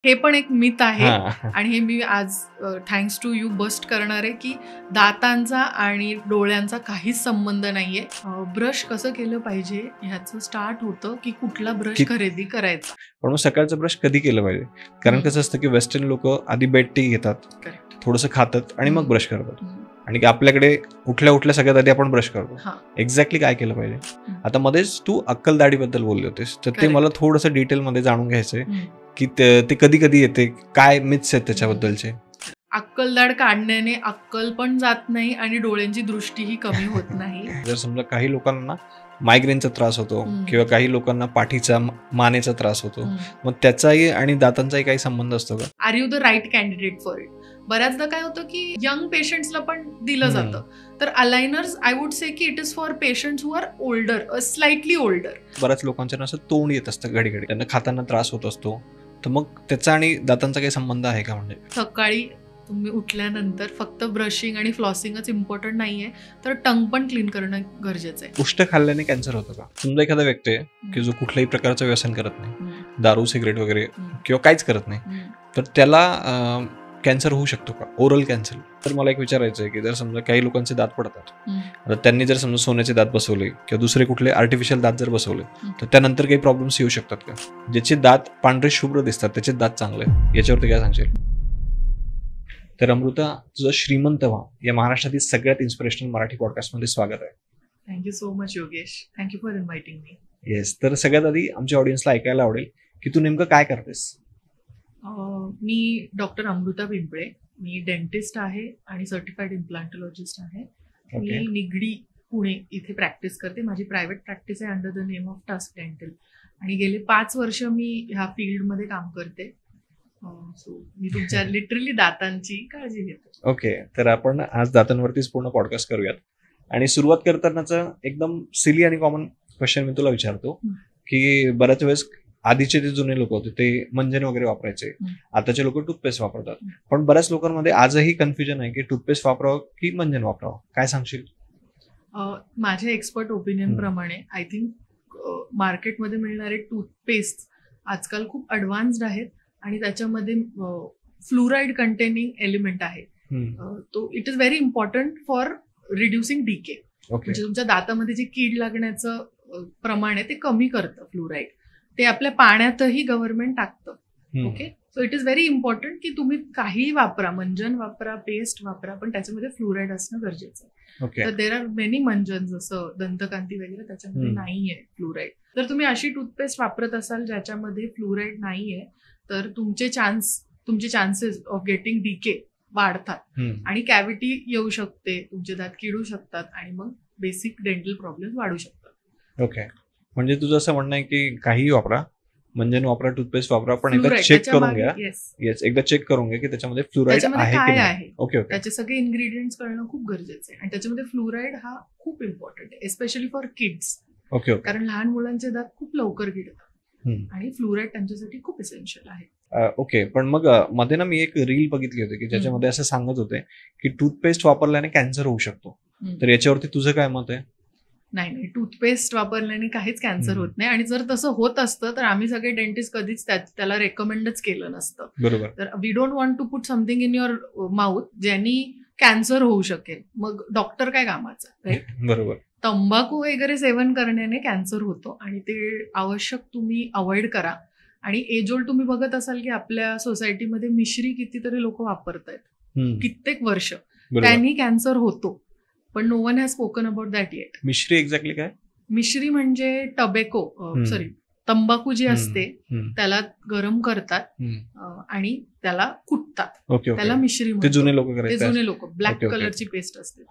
हे पण एक मिथ आहे हां. आणि हे मी आज थँक्स टू यू बस्ट करणार आहे की दातांचा आणि डोळ्यांचा काहीच संबंध नाहीये. ब्रश कसं केलं पाहिजे ह्याचं स्टार्ट होतं की कुठला ब्रश खरेदी करायचा. पण मग सकाळचं ब्रश कधी केलं पाहिजे? कारण कसं असतं की वेस्टर्न लोक आधी बेड टी घेतात, थोडंसं खातात आणि मग ब्रश करतात. आणि आपल्याकडे उठल्या उठल्या सगळ्यात आधी आपण ब्रश करतो. एक्झॅक्टली काय केलं पाहिजे? आता मध्येच तू अक्कलदाढीबद्दल बोलले होतेस, तर ते मला थोडंसं डिटेलमध्ये जाणून घ्यायचंय की ते कधी कधी येते, काय मिथ्स आहेत त्याच्याबद्दलचे. अक्कलदाढ काढण्याने अक्कल पण जात नाही आणि डोळ्यांची दृष्टीही कमी होत नाही. जर समजा काही लोकांना मायग्रेनचा त्रास होतो किंवा काही लोकांना पाठीचा मानेचा त्रास होतो, मग त्याचाही आणि दातांचाही काही संबंध असतो का? Are you the right candidate for it? बऱ्याचदा काय होतं की यंग पेशंट्सला पण दिलं जातं. तर अलायनर्स आय वुड से की it is for patients who are older, slightly older. बऱ्याच लोकांच्या असं तोंड येत असतं घडी घडी, त्यांना खाताना त्रास होत असतो, तर मग त्याचा आणि दातांचा काही संबंध आहे का? म्हणजे सकाळी तुम्ही उठल्यानंतर फक्त ब्रशिंग आणि फ्लॉसिंगच इम्पॉर्टंट नाहीये, तर टंग पण क्लीन करणं गरजेचं आहे. उष्ट खाल्ल्याने कॅन्सर होतं का? समजा एखादा व्यक्ती आहे की जो कुठल्याही प्रकारचं व्यसन करत नाही, दारू सिगरेट वगैरे किंवा काहीच करत नाही, तर त्याला कॅन्सर होऊ शकतो का? Oral cancer. तर मला एक विचारायचं आहे की जर समजा काही लोकांचे दात पडतात, आता त्यांनी जर समजा सोन्याचे दात बसवले किंवा दुसरे कुठले आर्टिफिशियल दात जर बसवले, तर त्यानंतर काही प्रॉब्लेम्स येऊ शकतात का? ज्याचे दात पांढरे शुभ्र दिसतात त्याचे दात चांगले, याच्यावरती काय सांगशील? तर अमृता, तुझं श्रीमंत व्हा या महाराष्ट्रातील सगळ्यात इन्स्पिरेशनल मराठी पॉडकास्टमध्ये स्वागत आहे. Thank you so much Yogesh, thank you for inviting me. Yes, तर सगळ्यात आधी आमच्या ऑडियन्सला ऐकायला आवडेल की तू नेमकं काय करतेस? मी डॉक्टर अमृता पिंपळे, मी डेंटिस्ट आहे आणि सर्टिफाईड इम्प्लांटॉलॉजिस्ट आहे. मी निगडी पुणे इथे प्रॅक्टिस करते. माझी प्रायव्हेट प्रॅक्टिस आहे under the name of task dental आणि गेले 5 वर्ष मी ह्या फील्डमध्ये काम करते. सो मी तुमच्या लिटरली दातांची काळजी घेते. ओके, तर आपण आज दातांवरतीच पूर्ण पॉडकास्ट करूयात. आणि सुरुवात करतानाचं एकदम सिली आणि कॉमन क्वेश्चन मी तुला विचारतो की बऱ्याच वेळेस आधीचे जे जुने लोक होते ते मंजन वगैरे वापरायचे, आताचे लोक टूथपेस्ट वापरतात, पण बऱ्याच लोकांमध्ये आजही कन्फ्युजन आहे की टूथपेस्ट वापरावं की मंजन वापरावं. काय सांगशील? माझ्या एक्सपर्ट ओपिनियन प्रमाणे आय थिंक मार्केटमध्ये मिळणारे टूथपेस्ट आजकाल खूप ॲडव्हान्स्ड आहेत आणि त्याच्यामध्ये फ्लुराईड कंटेनिंग एलिमेंट आहे. तो it is very important for reducing decay. म्हणजे तुमच्या दातामध्ये जे कीड लागण्याचं प्रमाण आहे ते कमी करतं फ्लुराईड. ते आपल्या पाण्यातही गव्हर्नमेंट टाकतं. Okay, so it is very important की तुम्ही काही वापरा, मंजन वापरा, पेस्ट वापरा, पण त्याच्यामध्ये फ्लुराईड असणं गरजेचं आहे. तर देर आर मेनी मंजन, जसं दंतकांती वगैरे, त्याच्यामध्ये नाहीये फ्लुराईड. तर तुम्ही अशी टूथपेस्ट वापरत असाल ज्याच्यामध्ये फ्लुराईड नाहीये, तर तुमचे चान्सेस ऑफ गेटिंग डीके वाढतात आणि कॅव्हिटी येऊ शकते, तुमचे दात किडू शकतात आणि मग बेसिक डेंटल प्रॉब्लेम वाढू शकतात. ओके, म्हणजे तुझं असं म्हणणं आहे की काही वापरा, मंजन वापरा, टूथपेस्ट वापरा, पण एकदा चेक करून घ्या. येस, एकदा चेक करून घ्या की त्याच्यामध्ये फ्लुराईड आहे की नाही. ओके, त्याचे सगळे इन्ग्रेडियंट्स कळणं खूप गरजेचं आहे आणि त्याच्यामध्ये फ्लुराईड हा खूप इम्पॉर्टंट आहे, एस्पेशली फॉर किड्स. ओके, कारण लहान मुलांचे दात खूप लवकर किडतात आणि फ्लुराईड त्यांच्यासाठी खूप एसेन्शियल आहे. ओके, पण मग मध्ये ना मी एक रील बघितली होती की ज्याच्यामध्ये असं सांगत होते की टूथपेस्ट वापरल्याने कॅन्सर होऊ शकतो. तर याच्यावरती तुझं काय मत आहे? नाही, टूथपेस्ट वापरल्याने काहीच कॅन्सर होत नाही आणि जर तसं होत असतं तर आम्ही सगळे डेंटिस्ट कधीच त्याला रेकमेंडच केलं नसतं. बरोबर. तर we don't want to put something in your mouth ज्यांनी कॅन्सर होऊ शकेल. मग डॉक्टर काय कामाचा, राईट? बरोबर. तंबाखू वगैरे सेवन करण्याने कॅन्सर होतो आणि ते आवश्यक तुम्ही अवॉइड करा. आणि एज ओल्ड तुम्ही बघत असाल की आपल्या सोसायटीमध्ये मिश्री कितीतरी लोक वापरतायत कित्येक वर्ष, त्यांनी कॅन्सर होतो, पण no one has spoken about that yet. मिश्री एक्झॅक्टली काय? मिश्री म्हणजे तंबाखू जी असते त्याला गरम करतात आणि त्याला कुटतात, त्याला मिश्री म्हणतात. ते जुने लोक ब्लॅक कलरची पेस्ट असते.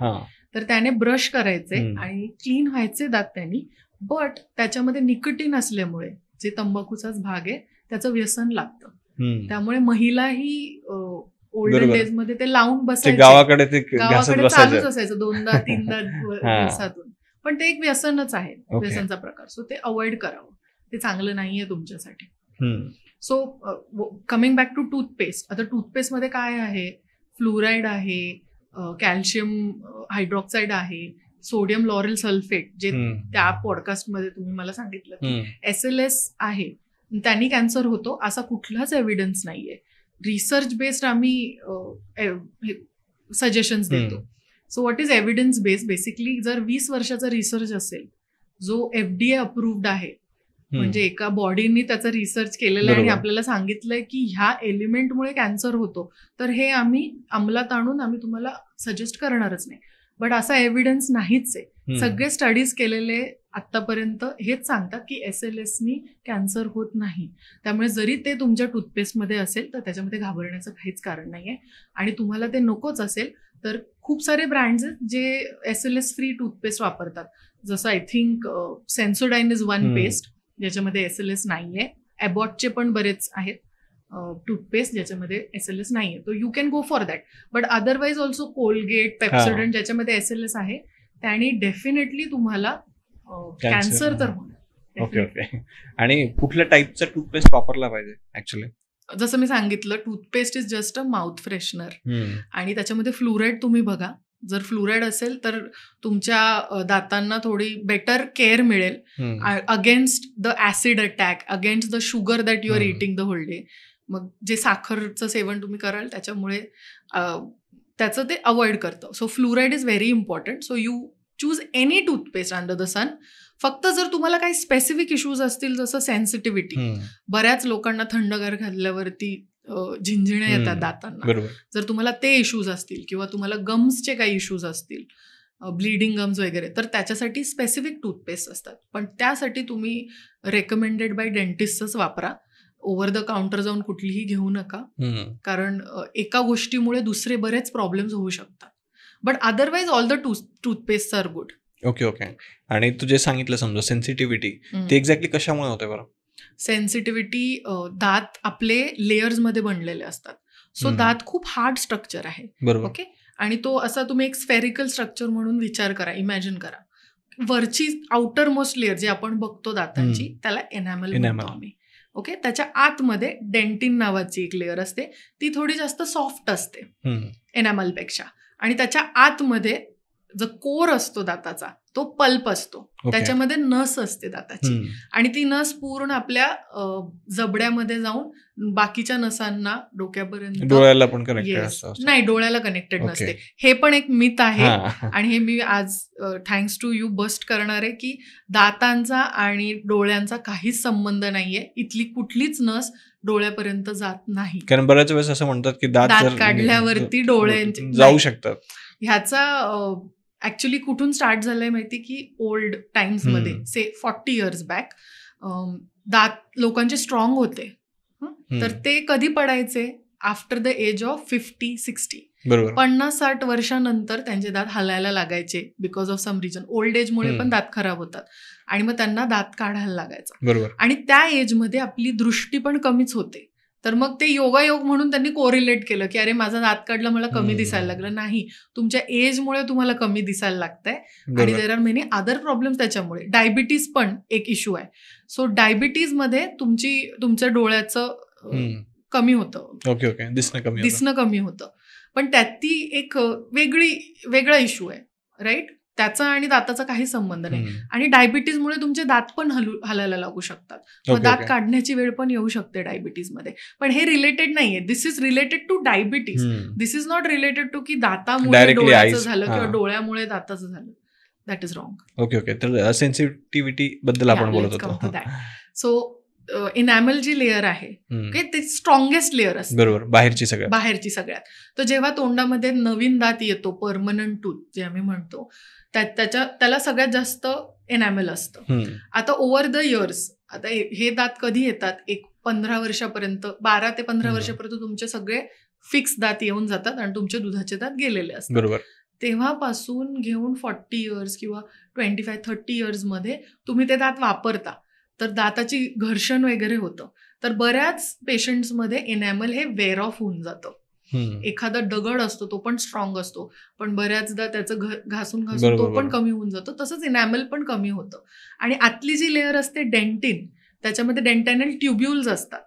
तर त्याने ब्रश करायचे आणि क्लीन व्हायचे दात त्यांनी, बट त्याच्यामध्ये निकोटीन असल्यामुळे जे तंबाखूचाच भाग आहे त्याचं व्यसन लागतं. त्यामुळे महिलाही ओल्डन डेज मध्ये ते लावून बसायचे, गावाकडे चालूच असायचं 2-3 दिवसातून, पण ते एक व्यसनच आहे, व्यसनचा प्रकार. सो ते अवॉइड करावं, ते चांगलं नाहीये तुमच्यासाठी. So coming back to toothpaste. आता टूथपेस्ट मध्ये काय आहे? फ्लुराईड आहे, कॅल्शियम हायड्रॉक्साईड आहे, सोडियम लॉरेल सल्फेट, जे त्या पॉडकास्टमध्ये तुम्ही मला सांगितलं की SLS आहे, त्यांनी कॅन्सर होतो असा कुठलाच एव्हिडन्स नाहीये. रिसर्च बेस्ड आम्ही सजेशन्स देतो. So what is evidence based? Basically जर 20 वर्षाचा रिसर्च असेल जो FDA अप्रूव्ड आहे, म्हणजे एका बॉडीनी त्याचा रिसर्च केलेला आहे आणि आपल्याला सांगितलंय की ह्या एलिमेंटमुळे कॅन्सर होतो, तर हे आम्ही अंमलात आणून आम्ही तुम्हाला सजेस्ट करणारच नाही. बट असा एव्हिडन्स नाहीच आहे. सगळे स्टडीज केलेले आतापर्यंत हेच सांगतात की SLSनी कॅन्सर होत नाही. त्यामुळे जरी ते तुमच्या टूथपेस्टमध्ये असेल तर त्याच्यामध्ये घाबरण्याचं काहीच कारण नाहीये. आणि तुम्हाला ते नकोच असेल तर खूप सारे ब्रँड्स आहेत जे SLS फ्री टूथपेस्ट वापरतात. जसं I think Sensodyne is one paste ज्याच्यामध्ये SLS नाहीये. Abbottचे पण बरेच आहेत टूथपेस्ट ज्याच्यामध्ये SLS नाहीये. तो you can go for that. But otherwise also Colgate, Pepsodent ज्याच्यामध्ये SLS आहे त्याने डेफिनेटली तुम्हाला कॅन्सर तर होणार. Okay okay. आणि कुठल्या टाईपचा टूथपेस्ट वापरला पाहिजे ऍक्च्युली? जसं मी सांगितलं, toothpaste is just a mouth freshener आणि त्याच्यामध्ये फ्लुराईड तुम्ही बघा. जर फ्लुराईड असेल तर तुमच्या दातांना थोडी बेटर केअर मिळेल against the acid attack, against the sugar that you are eating the whole day. मग जे साखरचं सेवन तुम्ही कराल त्याच्यामुळे त्याचं ते अवॉइड करतं. So fluoride is very important. So you choose any toothpaste under the sun. फक्त जर तुम्हाला काही स्पेसिफिक इश्यूज असतील जसं सेन्सिटिव्हिटी, बऱ्याच लोकांना थंडगार घातल्यावरती झिंझिण्या येतात दातांना, जर तुम्हाला ते इश्यूज असतील किंवा तुम्हाला गम्सचे काही इश्यूज असतील, ब्लिडिंग गम्स वगैरे, तर त्याच्यासाठी स्पेसिफिक टूथपेस्ट असतात. पण त्यासाठी तुम्ही रेकमेंडेड बाय डेंटिस्टच वापरा. ओव्हर द काउंटर जाऊन कुठलीही घेऊ नका, कारण एका गोष्टीमुळे दुसरे बरेच प्रॉब्लेम्स होऊ शकतात. But otherwise all the toothpaste are good. Okay okay. आणि तू जे सांगितलं समजा सेन्सिटिव्हिटी, ते एक्झॅक्टली कशामुळे होते बरं? सेन्सिटिव्हिटी, दात आपले लेयर्स मध्ये बनलेले असतात. सो दात खूप हार्ड स्ट्रक्चर आहे. ओके. आणि तो असा तुम्ही एक स्फेरिकल स्ट्रक्चर म्हणून विचार करा, इमॅजिन करा. वरची आउटर मोस्ट लेअर जे आपण बघतो दातांची त्याला एनॅमल म्हणतो आम्ही. ओके. त्याच्या आतमध्ये डेंटिन नावाची एक लेअर असते, ती थोडी जास्त सॉफ्ट असते एनॅमलपेक्षा. आणि त्याच्या आतमध्ये जो कोर असतो दाताचा तो पल्प असतो. त्याच्यामध्ये नस असते दाताची आणि ती नस पूर्ण आपल्या जबड्यामध्ये जाऊन बाकीच्या नसांना डोक्यापर्यंत, डोळ्याला पण कनेक्टेड असतं. नाही, डोळ्याला कनेक्टेड नसते. हे पण एक मिथ आहे आणि हे मी आज थँक्स टू यू बस्ट करणार आहे की दातांचा आणि डोळ्यांचा काहीच संबंध नाहीये. इथली कुठलीच नस डोळ्यापर्यंत जात नाही. कारण बऱ्याच वेळेस असं म्हणतात की दात काढल्यावरती डोळ्यांचे जाऊ शकतात. ह्याचा ऍक्च्युली कुठून स्टार्ट झालंय माहिती की ओल्ड टाइम्स मध्ये, से 40 इयर्स बॅक, दात लोकांचे स्ट्रॉंग होते. तर ते कधी पडायचे? After the age of 50-60. 50-60 वर्षानंतर त्यांचे दात हलायला लागायचे because of some reason. Old एजमुळे पण दात खराब होतात आणि मग त्यांना दात काढायला लागायचा. आणि त्या एजमध्ये आपली दृष्टी पण कमीच होते. तर मग ते योगायोग म्हणून त्यांनी कोरिलेट केलं की अरे माझा दात काढला, मला कमी दिसायला लागलं. नाही, तुमच्या एजमुळे तुम्हाला कमी दिसायला लागतंय आणि there are many other problems त्याच्यामुळे. डायबिटीज पण एक इश्यू आहे. सो डायबिटीजमध्ये तुमच्या डोळ्याचं कमी होतं. Okay okay. दिसणं कमी होतं. पण त्यात ती एक वेगळा इश्यू आहे, राईट? त्याचा आणि दाताचा काही संबंध नाही. आणि डायबिटीजमुळे तुमचे दात पण हलायला लागू शकतात. मग दात काढण्याची वेळ पण येऊ शकते डायबिटीजमध्ये. पण हे रिलेटेड नाहीये. This is related to diabetes. This is not related to की दातामुळे डोळ्याचं झालं किंवा डोळ्यामुळे दाताचं झालं. That is wrong. Okay okay. तर सेन्सिटिव्हिटी बद्दल आपण बोलत होतो. सो इनॅमल जी लेअर आहे ते स्ट्रॉंगेस्ट लेअर असते. बरोबर. बाहेरची सगळ्यात. तर जेव्हा तोंडामध्ये नवीन दात येतो, परमनंट टूथ जे आम्ही म्हणतो, त्याला सगळ्यात जास्त एनॅमल असतं. आता ओव्हर द इयर्स, आता हे दात कधी येतात? एक 15 वर्षापर्यंत, 12 ते 15 वर्षापर्यंत तुमचे सगळे फिक्स दात येऊन जातात आणि तुमचे दुधाचे दात गेलेले असतात. बरोबर. तेव्हापासून घेऊन 40 इयर्स किंवा 25-30 इयर्स मध्ये तुम्ही ते दात वापरता, तर दाताची घर्षण वगैरे होतं. तर बऱ्याच पेशंट्समध्ये एनॅमल हे वेअर ऑफ होऊन जातं. एखादा दगड असतो तो पण स्ट्रॉंग असतो, पण बऱ्याचदा त्याचं घासून तो पण कमी होऊन जातो. तसंच एनॅमल पण कमी होतं. आणि आतली जी लेअर असते डेंटिन, त्याच्यामध्ये डेंटॅनल ट्युब्युल्स असतात.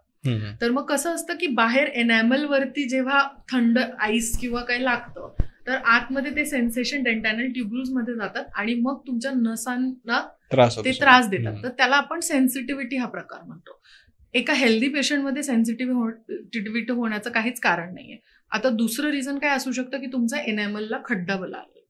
तर मग कसं असतं की बाहेर एनॅमल वरती जेव्हा थंड आईस किंवा काही लागतं तर आतमध्ये ते सेन्सेशन डेंटॅनल ट्युब्युल्स मध्ये जातात आणि मग तुमच्या नसांना ते त्रास देतात. तर त्याला आपण सेन्सिटिव्हिटी हा प्रकार म्हणतो. एका हेल्दी पेशंटमध्ये सेन्सिटिव्हिटी होण्याचं काहीच कारण नाहीये. आता दुसरं रिझन काय असू शकतं की तुमचा एनॅमलला खड्डा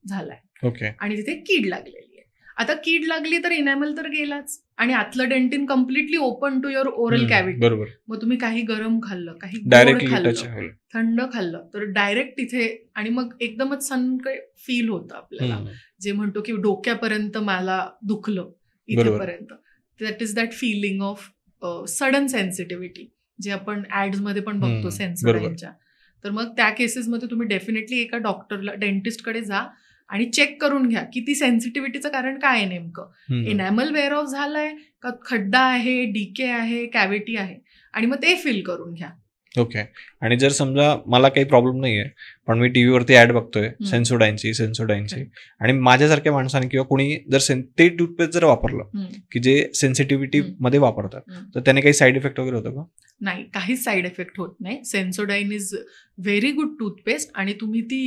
झालाय ओके आणि तिथे कीड लागलेली आहे. आता कीड लागली तर एनॅमल तर गेलाच आणि आतलं dentin completely open to your oral cavity. बरोबर. मग तुम्ही काही गरम खाल्लं, काही गोड डायरेक्टली खाल्लं, थंड खाल्लं तर डायरेक्ट तिथे आणि मग एकदमच सनकळे फील होतं आपल्याला, जे म्हणतो की डोक्यापर्यंत मला दुखलं इथेपर्यंत. That is that feeling of sudden sensitivity जे आपण ऍड्स मध्ये पण बघतो सेन्सोडाईनच्या. तर मग त्या केसेसमध्ये तुम्ही डेफिनेटली एका डॉक्टरला, डेंटिस्टकडे जा आणि चेक करून घ्या की ती सेन्सिटिव्हिटीचं कारण काय आहे नेमकं. एनॅमल वेअर ऑफ झालाय का, खड्डा आहे, डीके आहे, कॅव्हिटी आहे, आणि मग ते फिल करून घ्या. ओके. आणि जर समजा मला काही प्रॉब्लेम नाहीये पण मी टीव्हीवरती ऍड बघतोय सेन्सोडाईनची आणि माझ्यासारख्या माणसाने किंवा कोणी जर ते टूथपेस्ट जर वापरलं की जे सेन्सिटिव्हिटी मध्ये वापरतात तर त्याने काही साईड इफेक्ट वगैरे होतो का? नाही, काहीच साईड इफेक्ट होत नाही. Sensodyne is very good toothpaste आणि तुम्ही ती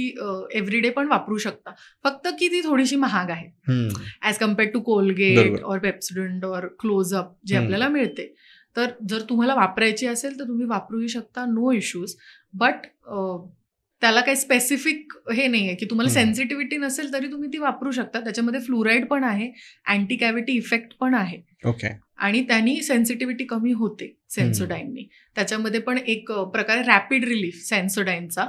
एव्हरीडे पण वापरू शकता. फक्त की ती थोडीशी महाग आहे ऍज कम्पेअर्ड टू कोलगेट और पेप्सोडंट और क्लोजअप जे आपल्याला मिळते. तर जर तुम्हाला वापरायची असेल तर तुम्ही वापरूही शकता, नो इश्यूज. बट त्याला काही स्पेसिफिक हे नाही आहे की तुम्हाला सेन्सिटिव्हिटी नसेल तरी तुम्ही ती वापरू शकता. त्याच्यामध्ये फ्लुराईड पण आहे, अँटी कॅव्हिटी इफेक्ट पण आहे. ओके. आणि त्यांनी सेन्सिटिव्हिटी कमी होते सेन्सोडाईननी. त्याच्यामध्ये पण एक प्रकारे रॅपिड रिलीफ सेन्सोडाईनचा,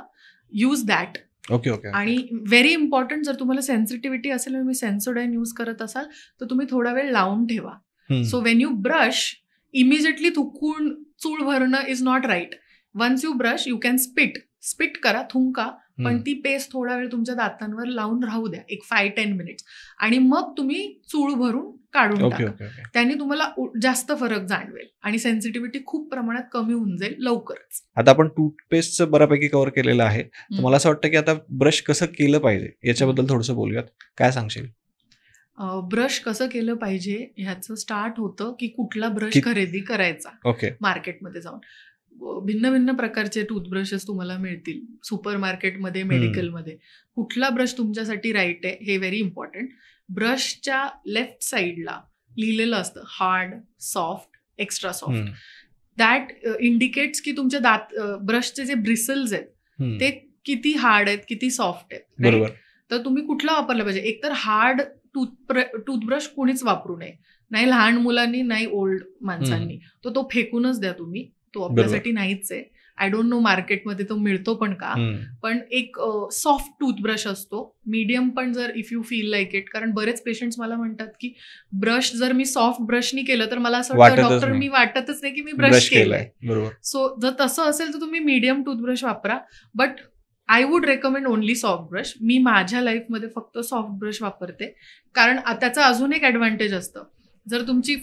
यूज दॅट. Okay okay. आणि व्हेरी इम्पॉर्टंट, जर तुम्हाला सेन्सिटिव्हिटी असेल आणि सेन्सोडाईन यूज करत असाल तर तुम्ही थोडा वेळ लावून ठेवा. So when you brush, immediately थुकून चूळ भरणं is not right. Once you brush you can spit करा, थुंका, पण ती पेस्ट थोडा वेळ तुमच्या दातांवर लावून राहू द्या, एक 5-10 मिनिट्स, आणि मग तुम्ही चूळ भरून काढून टाका. त्याने तुम्हाला जास्त फरक जाणवेल आणि सेन्सिटिव्हिटी खूप प्रमाणात कमी होऊन जाईल लवकरच. आता आपण टूथपेस्टचं बऱ्यापैकी कव्हर केलेलं आहे, तर मला असं वाटतं की आता ब्रश कसं केलं पाहिजे याच्याबद्दल थोडंसं बोलूयात. काय सांगशील? ब्रश कसं केलं पाहिजे ह्याचं स्टार्ट होतं की कुठला ब्रश खरेदी करायचा. ओके. मार्केटमध्ये जाऊन भिन्न भिन्न प्रकारचे टूथब्रशेस तुम्हाला मिळतील सुपर मार्केटमध्ये, मेडिकलमध्ये. कुठला ब्रश तुमच्यासाठी राईट आहे हे व्हेरी इम्पॉर्टंट. ब्रशच्या लेफ्ट साईडला लिहिलेलं असतं hard, soft, extra soft. That indicates की तुमच्या ब्रशचे जे ब्रिसल्स आहेत ते किती हार्ड आहेत, किती सॉफ्ट आहेत. बरोबर. तर तुम्ही कुठला वापरला पाहिजे. एकतर हार्ड टूथब्रश कोणीच वापरू नये, नाही लहान मुलांनी, नाही ओल्ड माणसांनी. तो फेकूनच द्या तुम्ही, तो आपल्यासाठी नाहीच आहे. आय डोंट नो मार्केटमध्ये तो मिळतो पण का. पण एक सॉफ्ट टूथब्रश असतो, मीडियम पण, जर if you feel like it. कारण बरेच पेशंट्स मला म्हणतात की ब्रश जर मी सॉफ्ट ब्रशनी केलं तर मला असं वाटतं डॉक्टर मी वाटतच नाही की मी ब्रश केलंय. सो जर तसं असेल तर तुम्ही मीडियम टूथब्रश वापरा. But I would recommend only soft brush. मी माझ्या लाईफमध्ये फक्त सॉफ्ट ब्रश वापरते, कारण त्याचा अजून एक ॲडव्हान्टेज असतं. जर तुमची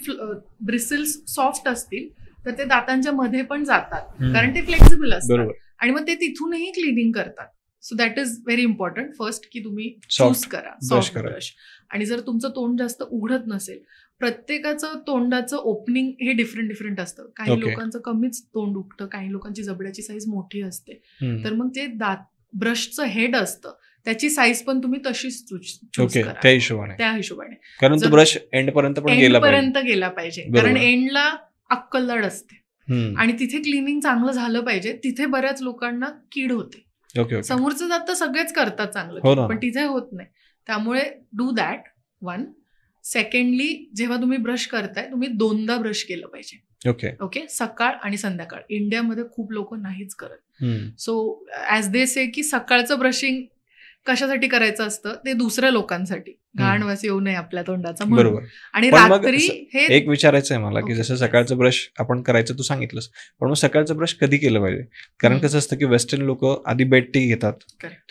ब्रिसल्स सॉफ्ट असतील तर ते दातांच्या मध्ये पण जातात, कारण ते फ्लेक्झिबल असतात आणि मग ते तिथूनही क्लिनिंग करतात. So that is very important first की तुम्ही चूज करा सॉफ्ट ब्रश. आणि जर तुमचं तोंड जास्त उघडत नसेल, प्रत्येकाचं तोंडाचं ओपनिंग हे डिफरंट असतं. काही लोकांचं कमीच तोंड उघडतं, काही लोकांची जबड्याची साईज मोठी असते. तर मग जे ब्रशचं हेड असतं त्याची साईज पण तुम्ही तशीच चूज करा त्या हिशोबाने. कारण तो ब्रश एंड पर्यंत गेला पाहिजे, कारण एंडला अक्कलदाड असते आणि तिथे क्लिनिंग चांगलं झालं पाहिजे. तिथे बऱ्याच लोकांना कीड होते. समोरचं दात तर सगळेच करतात चांगलं, पण तिथे होत नाही. त्यामुळे डू दॅट वन. सेकंडली, जेव्हा तुम्ही ब्रश करताय तुम्ही 2दा ब्रश केलं पाहिजे. ओके. सकाळ आणि संध्याकाळ. इंडियामध्ये खूप लोक नाहीच करत. सो ऍज दे से की सकाळचं ब्रशिंग कशासाठी करायचं असतं, ते दुसऱ्या लोकांसाठी, घाणवास येऊ नये आपल्या तोंडाचा म्हणून. आणि रात्री हे एक विचारायचं आहे मला की जसं सकाळचं ब्रश आपण करायचं तू सांगितलंस, पण मग सकाळचं ब्रश कधी केलं पाहिजे? कारण कसं असतं की वेस्टर्न लोक आधी बेड टी घेतात,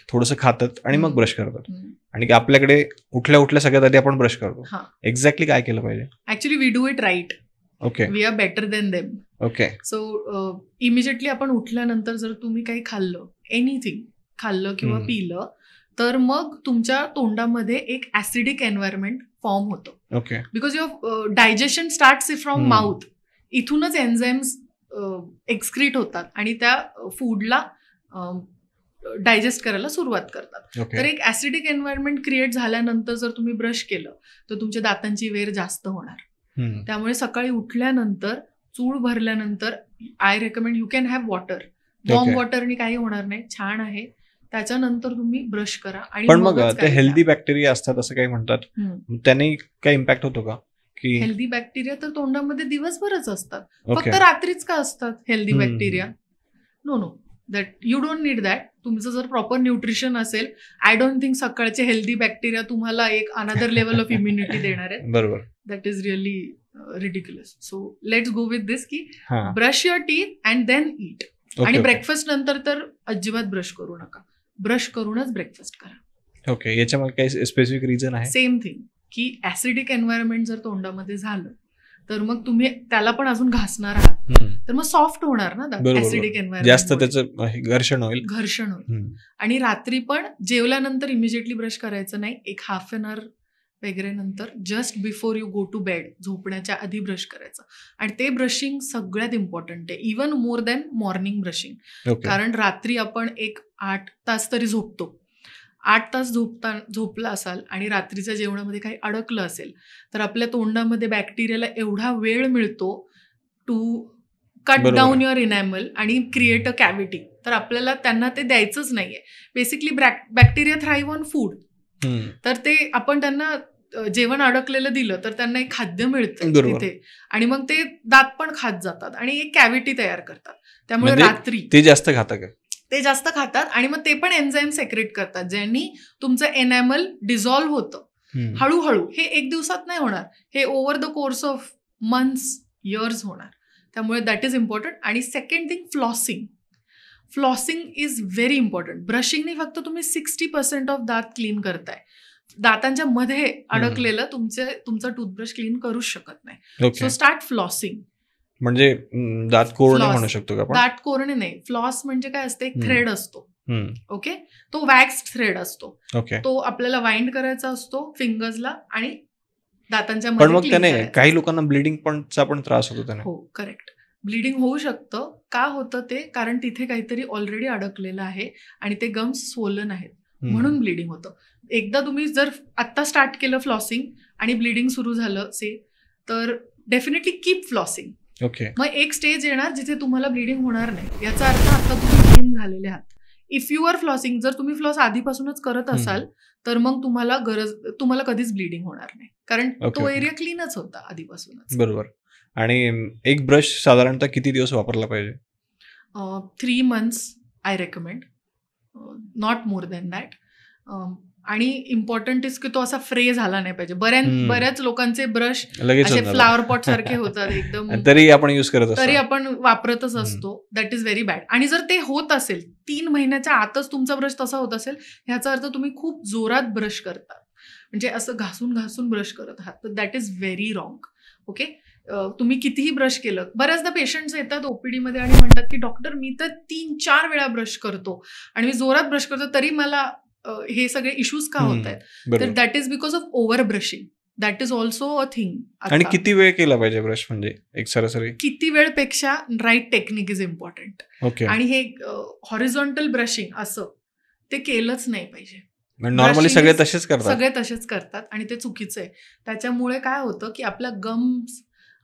थोडंसं खातात आणि मग ब्रश करतात, आणि आपल्याकडे उठल्या सगळ्यात आधी आपण ब्रश करतो. एक्झॅक्टली काय केलं पाहिजे? Actually we do it right. Okay. We are better than them. Okay. So immediately आपण उठल्यानंतर जर तुम्ही काही खाल्लं, एनिथिंग खाल्लं किंवा पिलं, तर मग तुमच्या तोंडामध्ये एक ऍसिडिक एन्व्हायरमेंट फॉर्म होतं. Okay. Because your digestion starts from mouth. इथूनच एन्झाईम्स एक्सक्रीट होतात आणि त्या फूडला डायजेस्ट करायला सुरुवात करतात. तर एक ऍसिडिक एन्व्हायरमेंट क्रिएट झाल्यानंतर जर तुम्ही ब्रश केलं तर तुमच्या दातांची वेर जास्त होणार. त्यामुळे सकाळी उठल्यानंतर चूळ भरल्यानंतर I recommend you can have water. Warm Okay. वॉटरनी काही होणार नाही, छान आहे. त्याच्यानंतर तुम्ही ब्रश करा आणि पण मग मगच ते काही हेल्दी बॅक्टेरिया असतात असं काही म्हणतात, हम्म. त्याने काही इम्पॅक्ट होतो का? की हेल्दी बॅक्टेरिया तर तोंडामध्ये दिवसभरच असतात, ओके फक्त रात्रीच का असतात healthy bacteria? No, that you don't need that. तुमचं जर प्रॉपर न्यूट्रिशन असेल, आय डोंट थिंक सकाळचे हेल्दी बॅक्टेरिया तुम्हाला एक अनदर लेवल ऑफ इम्युनिटी देणार आहेत. बरोबर. That is really ridiculous. So let's go with this की हा brush your teeth and then eat. Okay आणि ओके ब्रेकफास्ट नंतर तर अजिबात ब्रश करू नका, ब्रश करूनच ब्रेकफास्ट करा. ओके. याच्यामध्ये काही स्पेसिफिक रिझन आहे? सेम थिंग की ऍसिडिक एन्व्हायरमेंट जर तोंडामध्ये झालं तर मग तुम्ही त्याला पण अजून घासणार आहात, तर मग सॉफ्ट होणार ना बरोबर, ऍसिडिक जास्त एन्व्हायरमेंट, त्याचं घर्षण होईल. घर्षण होईल. आणि रात्री पण जेवल्यानंतर इमिजिएटली ब्रश करायचं नाही, एक हाफ एन आवर वगैरे नंतर, just before you go to bed, झोपण्याच्या आधी ब्रश करायचं. आणि ते ब्रशिंग सगळ्यात इम्पॉर्टंट आहे, even more than morning brushing. Okay. कारण रात्री आपण एक 8 तास तरी झोपतो. 8 तास झोपला असाल आणि रात्रीच्या जेवणामध्ये काही अडकलं असेल तर आपल्या तोंडामध्ये बॅक्टेरियाला एवढा वेळ मिळतो टू कट बरोबर डाऊन आहे. युअर इनॅमल आणि क्रिएट अ कॅव्हिटी. तर आपल्याला त्यांना ते द्यायचंच नाहीये. Basically bacteria thrive on food. तर ते आपण त्यांना जेवण अडकलेलं दिलं तर त्यांना एक खाद्य मिळतं बरोबर. तिथे, आणि मग ते दात पण खात जातात आणि एक कॅव्हिटी तयार करतात. त्यामुळे म्हणजे रात्री ते जास्त घातक आहे. ते जास्त खातात आणि मग ते पण एन्झाईम सेक्रेट करतात, ज्यांनी तुमचं एनॅमल डिझॉल्व्ह होतं हळूहळू. हे एक दिवसात नाही होणार, हे over the course of months, years होणार. त्यामुळे दॅट इज इम्पॉर्टंट. आणि second thing, flossing is very important. ब्रशिंगने फक्त तुम्ही 60% ऑफ दात क्लीन करताय, दातांच्या मध्ये अडकलेलं तुमचं टूथब्रश क्लीन करूच शकत नाही. ओके. So start flossing. म्हणजे दात कोरणे Floss. म्हणू शकतो का आपण? दात कोरणे नाही, फ्लॉस म्हणजे काय असते, एक थ्रेड असतो. ओके, तो वॅक्स थ्रेड असतो, ओके. तो आपल्याला वाइंड करायचा असतो फिंगर्सला आणि दातांच्या पण मध्ये मग clean त्याने करायचा काही असतो. लोकांना ब्लिडिंग पण त्रास होतो त्याने. हो, करेक्ट. ब्लिडिंग होऊ शकतं. का होतं ते? कारण तिथे काहीतरी ऑलरेडी अडकलेलं आहे आणि ते गम्स स्वोलन आहेत, म्हणून ब्लिडिंग होतं. एकदा तुम्ही जर आत्ता स्टार्ट केलं फ्लॉसिंग आणि ब्लिडिंग सुरू झालं तर डेफिनेटली कीप फ्लॉसिंग. ओके. मग एक स्टेज येणार जिथे तुम्हाला ब्लिडिंग होणार नाही. याचा अर्थ आता तुम्ही क्लीन झालेले आहात. इफ यू आर फ्लॉसिंग, जर तुम्ही फ्लॉस आधीपासूनच करत असाल तर मग तुम्हाला कधीच ब्लिडिंग होणार नाही, कारण तो एरिया क्लीनच होता आधीपासूनच. बरोबर. आणि एक ब्रश साधारणतः किती दिवस वापरला पाहिजे? 3 months I recommend, not more than that. आणि इम्पॉर्टंट इज की तो असा फ्रे झाला नाही पाहिजे. बऱ्याच लोकांचे ब्रश लगेच असे होऊन जातं. फ्लावर पॉट सारखे होतात एकदम, तरी आपण युज करत असतो. तरी आपण वापरतच असतो. That is very bad. आणि जर ते होत असेल, 3 महिन्याच्या आतच तुमचा ब्रश तसा होत असेल, ह्याचा अर्थ तुम्ही खूप जोरात ब्रश करता, म्हणजे असं घासून घासून ब्रश करत आहात, तर that is very wrong. Okay, तुम्ही कितीही ब्रश केलं, बऱ्याचदा पेशंट्स येतात ओपीडी मध्ये आणि म्हणतात की डॉक्टर मी तर 3-4 वेळा ब्रश करतो आणि मी जोरात ब्रश करतो तरी मला हे सगळे इश्यूज का होत आहेत. तर that is because of over brushing. That is also a thing. आणि किती वेळ केला पाहिजे ब्रश, म्हणजे एक सरासरी किती वेळपेक्षा right technique is important. Okay. आणि हे हॉरिझॉन्टल ब्रशिंग असं ते केलंच नाही पाहिजे. नॉर्मली सगळे तसेच करतात आणि ते चुकीचं आहे. त्याच्यामुळे काय होतं की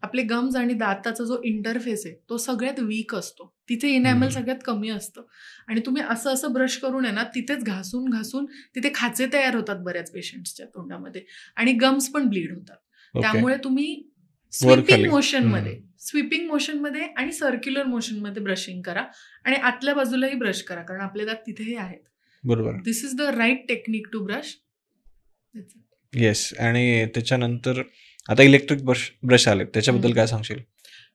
आपले गम्स आणि दाताचा जो इंटरफेस आहे तो सगळ्यात वीक असतो, तिथे इनॅमल सगळ्यात कमी असतं आणि तुम्ही असं ब्रश करून आहे ना, तिथेच घासून घासून तिथे खाचे तयार होतात बऱ्याच पेशंट्सच्या तोंडामध्ये आणि गम्स पण ब्लीड होतात. त्यामुळे तुम्ही स्वीपिंग मोशनमध्ये आणि सर्क्युलर मोशनमध्ये ब्रशिंग करा आणि आतल्या बाजूलाही ब्रश करा, कारण आपले दात तिथेही आहेत. बरोबर. This is the right technique to brush. Yes. आणि त्याच्यानंतर आता इलेक्ट्रिक ब्रश आले, त्याच्याबद्दल काय सांगशील?